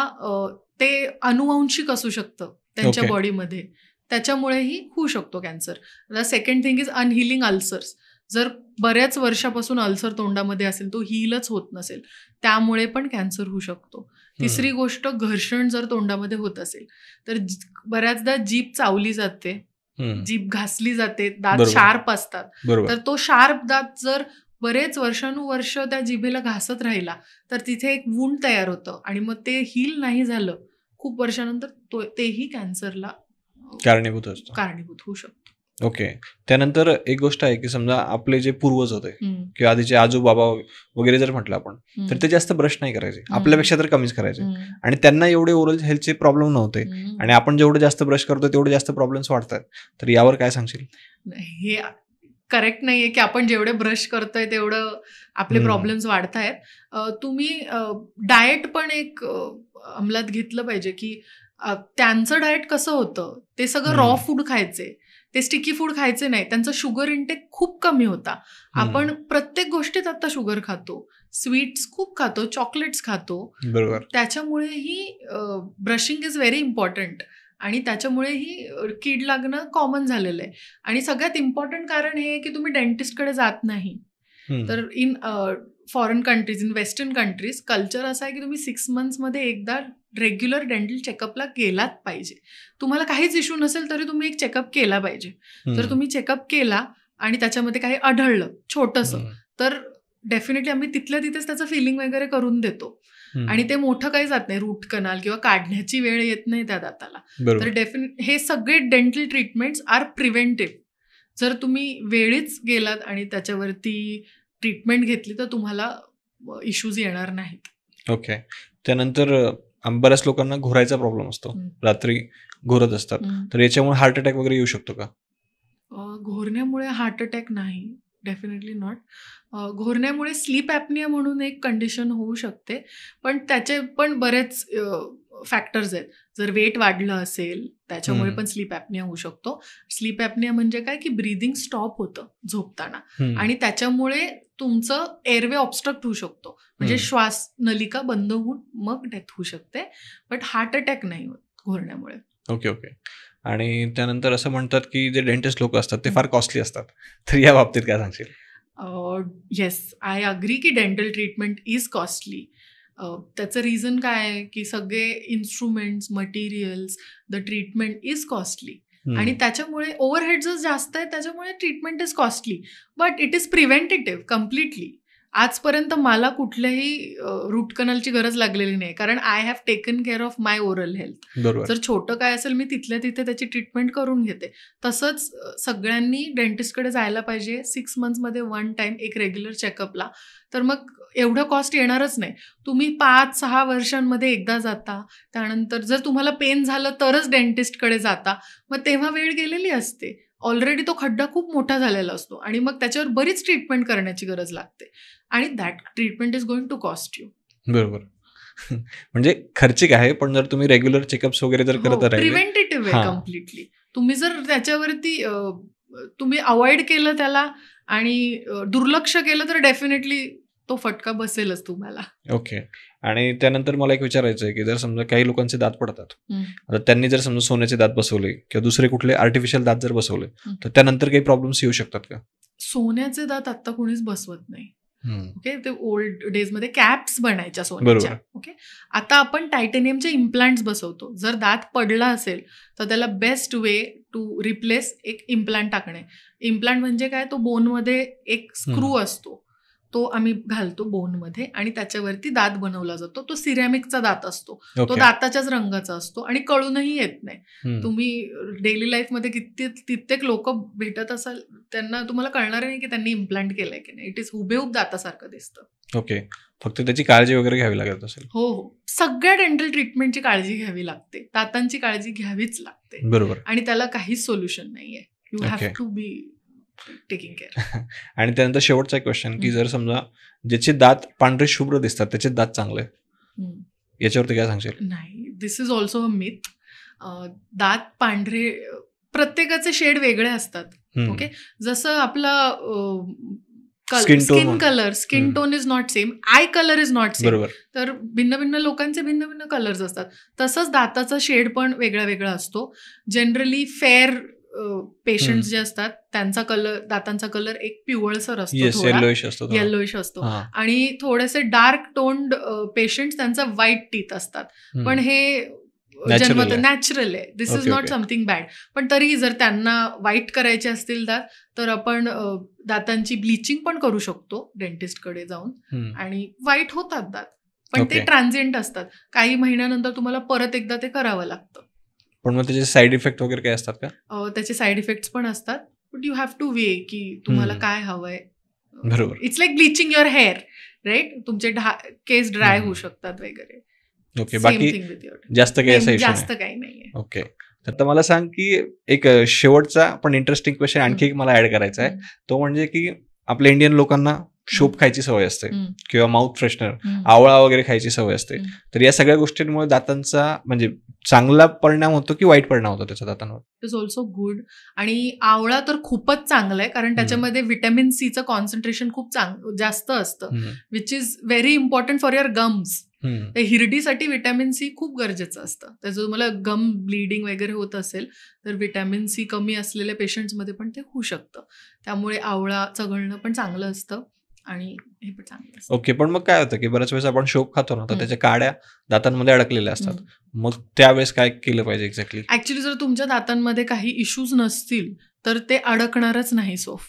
ते अनुवांशिक असू शकतं त्यांच्या बॉडीमध्ये, त्याच्यामुळेही होऊ शकतो cancer. Second thing is unhealing ulcers. जर बऱ्याच वर्षापासून अल्सर तोंडामध्ये असेल, तो हीलच होत नसेल, त्यामुळे पण कॅन्सर होऊ शकतो. तिसरी गोष्ट, घर्षण जर तोंडामध्ये होत असेल तर बऱ्याचदा जीभ चावली जाते, जीभ घासली जाते, दात शार्प असतात, तर तो शार्प दात जर बरेच वर्षानुवर्ष त्या जिभेला घासत राहिला तर तिथे एक वूंड तयार होतं आणि मग ते हील नाही झालं खूप वर्षानंतर तेही कॅन्सरला कारणीभूत होऊ शकतं. ओके. त्यानंतर एक गोष्ट आहे की समजा आपले जे पूर्वज होते किंवा आधीचे आजोबाबा वगैरे जर म्हटलं आपण, तर ते जास्त ब्रश नाही करायचे, आपल्यापेक्षा तर कमीच करायचे, आणि त्यांना एवढे ओरल हेल्थचे प्रॉब्लेम नव्हते, आणि आपण जेवढे जास्त ब्रश करतो तेवढे जास्त प्रॉब्लेम्स वाढतात. तर यावर काय सांगशील? हे करेक्ट नाहीये की आपण जेवढे ब्रश करतोय तेवढं आपले प्रॉब्लेम्स वाढतायत. तुम्ही डाएट पण एक अंमलात घेतलं पाहिजे की त्यांचं डाएट कसं होतं, ते सगळं रॉ फूड खायचे, ते स्टिकी फूड खायचे नाही, त्यांचा शुगर इंटेक खूप कमी होता. आपण प्रत्येक गोष्टीत आता शुगर खातो, स्वीट्स खूप खातो, चॉकलेट्स खातो. बरोबर. त्याच्यामुळेही ब्रशिंग इज व्हेरी इम्पॉर्टंट आणि त्याच्यामुळेही कीड लागणं कॉमन झालेलं आहे. आणि सगळ्यात इम्पॉर्टंट कारण हे की तुम्ही डेंटिस्टकडे जात नाही. तर in foreign countries, in western countries culture असं आहे की तुम्ही 6 मंथ्समध्ये एकदा रेग्युलर डेंटल चेकअपला गेलात पाहिजे. तुम्हाला काहीच इश्यू नसेल तरी तुम्ही एक चेकअप केला पाहिजे. जर तुम्ही चेकअप केला आणि त्याच्यामध्ये काही आढळलं छोटंसं, तर डेफिनेटली आम्ही तिथल्या तिथेच त्याचं फिलिंग वगैरे करून देतो. आणि ते मोठं काही जात नाही, रूट कनाल किंवा काढण्याची वेळ येत नाही त्या दाताला. तर हे सगळे डेंटल ट्रीटमेंट्स आर प्रिव्हेंटिव्ह. जर तुम्ही वेळीच गेलात आणि त्याच्यावरती ट्रीटमेंट घेतली तर तुम्हाला इश्यूज येणार नाहीत. ओके. त्यानंतर बऱ्याच लोकांना घोरायचा प्रॉब्लेम असतो, रात्री घोरत असतात, तर याच्यामुळे हार्ट अटॅक वगैरे येऊ शकतो का? घोरण्यामुळे हार्ट अटॅक नाही, डेफिनेटली नॉट. घोरण्यामुळे स्लीप ॲपनिया म्हणून एक कंडिशन होऊ शकते, पण त्याचे पण बरेच फॅक्टर्स आहेत. जर वेट वाढलं असेल त्याच्यामुळे पण स्लीप ॲपनिया होऊ शकतो. स्लीप ॲपनिया म्हणजे काय की ब्रीदिंग स्टॉप होतं झोपताना आणि त्याच्यामुळे तुमचं एअरवे ऑब्स्ट्रक्ट होऊ शकतो, म्हणजे श्वास नलिका बंद होऊन मग डेथ होऊ शकते. बट हार्ट अटॅक नाही होत घोरण्यामुळे. Okay okay. आणि त्यानंतर असं म्हणतात की जे डेंटिस्ट लोक असतात ते फार कॉस्टली असतात, तर या बाबतीत काय सांगशील? येस, आय अग्री की डेंटल ट्रीटमेंट इज कॉस्टली. त्याचं रिझन काय आहे की सगळे instruments, materials, the treatment is costly आणि त्याच्यामुळे ओव्हरहेड्स जास्त आहेत, त्याच्यामुळे treatment is costly. But it is preventative completely. आजपर्यंत मला कुठल्याही रूट कनालची गरज लागलेली नाही, कारण I have taken care of my oral health. जर छोटं काय असेल मी तिथल्या तिथे त्याची ट्रीटमेंट करून घेते. तसंच सगळ्यांनी डेंटिस्टकडे जायला पाहिजे 6 मंथ्समध्ये 1 टाइम एक रेग्युलर चेकअपला. तर मग एवढं कॉस्ट येणारच नाही. तुम्ही 5-6 वर्षांमध्ये एकदा जाता, त्यानंतर जर तुम्हाला पेन झालं तरच डेंटिस्टकडे जाता, मग तेव्हा वेळ गेलेली असते. ऑलरेडी तो खड्डा खूप मोठा झालेला असतो आणि मग त्याच्यावर बरीच ट्रीटमेंट करण्याची गरज लागते आणि that treatment is going to cost you. बरोबर. म्हणजे खर्चिक आहे, पण जर तुम्ही रेग्युलर चेकअप्स वगैरे जर करत राहिले, प्रिव्हेंटेटिव्ह आहे कम्प्लिटली. तुम्ही जर त्याच्यावरती तुम्ही अवॉइड केलं त्याला आणि दुर्लक्ष केलं तर डेफिनेटली तो फटका बसेलच तुम्हाला. ओके. आणि त्यानंतर मला एक विचारायचं आहे की जर समजा काही लोकांचे दात पडतात, आता त्यांनी जर समजा सोन्याचे दात बसवले किंवा दुसरे कुठले आर्टिफिशियल दात जर बसवले, तर त्यानंतर काही प्रॉब्लेम्स येऊ शकतात का? सोन्याचे दात आता कोणीच बसवत नाही. ओके, ते ओल्ड डेजमध्ये कॅप्स बनायच्या सोन्याच्या. ओके, आता आपण टायटेनियमचे इम्प्लांट्स बसवतो. जर दात पडला असेल तर त्याला बेस्ट वे टू रिप्लेस एक इम्प्लांट टाकणे. इम्प्लांट म्हणजे काय, तो बोनमध्ये एक स्क्रू असतो, तो आम्ही घालतो बोनमध्ये आणि त्याच्यावरती दात बनवला जातो. तो सिरॅमिकचा दात असतो, तो दाताच्याच रंगाचा असतो आणि कळूनही येत नाही. तुम्ही डेली लाईफमध्ये कित्येक लोक भेटत असाल, त्यांना तुम्हाला कळणार नाही की त्यांनी इम्प्लांट केलंय की नाही. इट इज हुबेहूब दातासारखं दिसतं. ओके, फक्त त्याची काळजी वगैरे घ्यावी लागत असेल. हो हो, सगळ्या डेंटल ट्रीटमेंटची काळजी घ्यावी लागते, दातांची काळजी घ्यावीच लागते. बरोबर. आणि त्याला काहीच सोल्युशन नाहीये. You have to be taking care. आणि त्यानंतर शेवटचा क्वेश्चन की जर समजा ज्याचे दात पांढरे शुभ्र दिसतात त्याचे दात चांगले, याच्यावरती काय सांगशील? नाही, दिस इज ऑल्सो अ मिथ. दात पांढरे, प्रत्येकाचे शेड वेगळे असतात. ओके, जसं आपला skin tone is not same, I colour is not same. तर भिन्न भिन्न लोकांचे भिन्न भिन्न कलर्स असतात. तसंच दाताचा शेड पण वेगळा वेगळा असतो. जनरली फेअर पेशंट्स जे असतात त्यांचा कलर, दातांचा कलर एक पिवळसर असतो, येलोइश असतो. आणि थोडेसे डार्क टोन्ड पेशंट्स, त्यांचा व्हाईट टीथ असतात. पण हे जन्मत नॅचरल आहे, दिस इज नॉट समथिंग बॅड. पण तरीही जर त्यांना व्हाईट करायचे असतील दात, तर आपण दातांची ब्लिचिंग पण करू शकतो डेंटिस्टकडे जाऊन, आणि व्हाईट होतात दात. पण ते ट्रान्झिएंट असतात, काही महिन्यानंतर तुम्हाला परत एकदा ते करावं लागतं. पण मग त्याचे साईड इफेक्ट वगैरे काय असतात का? त्याचे साईड इफेक्ट्स पण असतात, but you have to weigh की तुम्हाला काय हवंय. बरोबर. It's like bleaching your hair, right. तुमचे केस ड्राय होऊ शकतात वगैरे. ओके, बाकी जास्त काही नाहीये. ओके, तर मला सांग की एक शेवटचा पण इंटरेस्टिंग क्वेश्चन आणखी एक मला ऍड करायचा आहे. तो म्हणजे की आपल्या इंडियन लोकांना शोप खायची सवय असते किंवा माउथ फ्रेशनर, आवळा वगैरे खायची सवय असते. तर या सगळ्या गोष्टींमुळे दातांचा म्हणजे चांगला परिणाम होतो की वाईट परिणाम होतो त्याच्या दातांवर? It is also good. आणि आवळा तर खूपच चांगला आहे, कारण त्याच्यामध्ये व्हिटॅमिन सीचं कॉन्सन्ट्रेशन खूप जास्त असतं, which is very important for your gums. हिरडीसाठी व्हिटॅमिन सी खूप गरजेचं असतं. त्याचं तुम्हाला गम ब्लिडिंग वगैरे होत असेल तर व्हिटॅमिन सी कमी असलेल्या पेशंट्समध्ये पण ते होऊ शकतं. त्यामुळे आवळा चघळणं पण चांगलं असतं. आणि हे पण चांगलं असतं. ओके. पण मग काय होतं की बऱ्याच वेळेस आपण शोप खातो ना, तर त्याच्या काड्या दातांमध्ये अडकलेल्या असतात. हम्म. मग त्यावेळेस काय केलं पाहिजे एक्झॅक्टली? ऍक्च्युली जर तुमच्या दातांमध्ये काही इश्यूज नसतील तर ते अडकणारच नाही सोफ.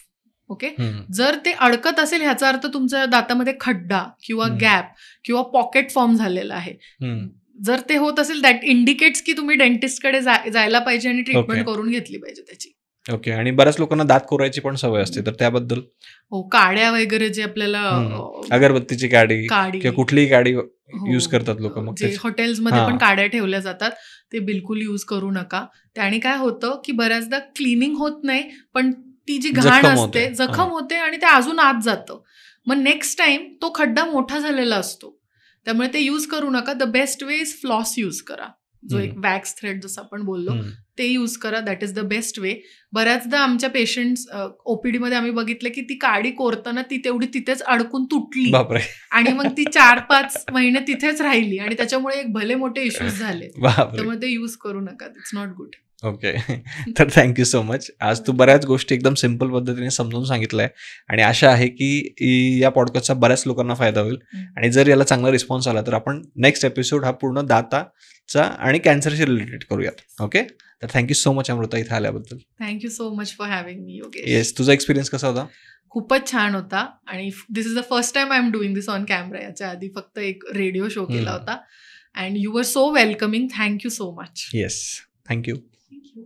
ओके. जर ते अडकत असेल ह्याचा अर्थ तुमच्या दातामध्ये खड्डा किंवा गॅप किंवा पॉकेट फॉर्म झालेला आहे. जर ते होत असेल दॅट इंडिकेट्स की तुम्ही डेंटिस्टकडे जायला पाहिजे आणि ट्रीटमेंट करून घेतली पाहिजे त्याची. ओके. आणि बऱ्याच लोकांना दात कोरायची पण सवय असते, तर त्याबद्दल? हो, काड्या वगैरे जे आपल्याला अगरबत्तीची काडी किंवा कुठलीही काडी युज करतात लोक. मग जे हॉटेल्समध्ये पण काड्या ठेवल्या जातात ते बिलकुल युज करू नका. त्याने काय होतं की बऱ्याचदा क्लिनिंग होत नाही, पण ती जी घाण असते जखम होते आणि ते अजून आत जातं. मग नेक्स्ट टाइम तो खड्डा मोठा झालेला असतो, त्यामुळे ते युज करू नका. The best way is floss use करा, जो एक वॅक्स थ्रेड जसं आपण बोललो ते युज करा. That is the best way. बऱ्याचदा आमच्या पेशंट्स ओपीडी मध्ये आम्ही बघितलं की ती काडी कोरताना ती तेवढी तिथेच अडकून तुटली आणि मग ती 4-5 महिने तिथेच राहिली आणि त्याच्यामुळे एक भले मोठे इश्यूज झाले. त्यामुळे ते युज करू नका. It's not good. ओके. तर थँक्यू सो मच. आज तू बऱ्याच गोष्टी एकदम सिम्पल पद्धतीने समजून सांगितलंय आणि आशा आहे की या पॉडकास्टचा बऱ्याच लोकांना फायदा होईल. आणि जर याला चांगला रिस्पॉन्स आला तर आपण नेक्स्ट एपिसोड हा पूर्ण दाताचा आणि कॅन्सरशी रिलेटेड करूयात. ओके. तर थँक्यू सो मच अमृता इथे आल्याबद्दल. Thank you so much for having me Yogesh. Yes. तुझा एक्सपिरियन्स कसा होता? खूपच छान होता आणि this is the first time I am doing this on camera. याच्या आधी फक्त एक रेडिओ शो केला होता and you were so welcoming. Thank you so much. Yes. Thank you.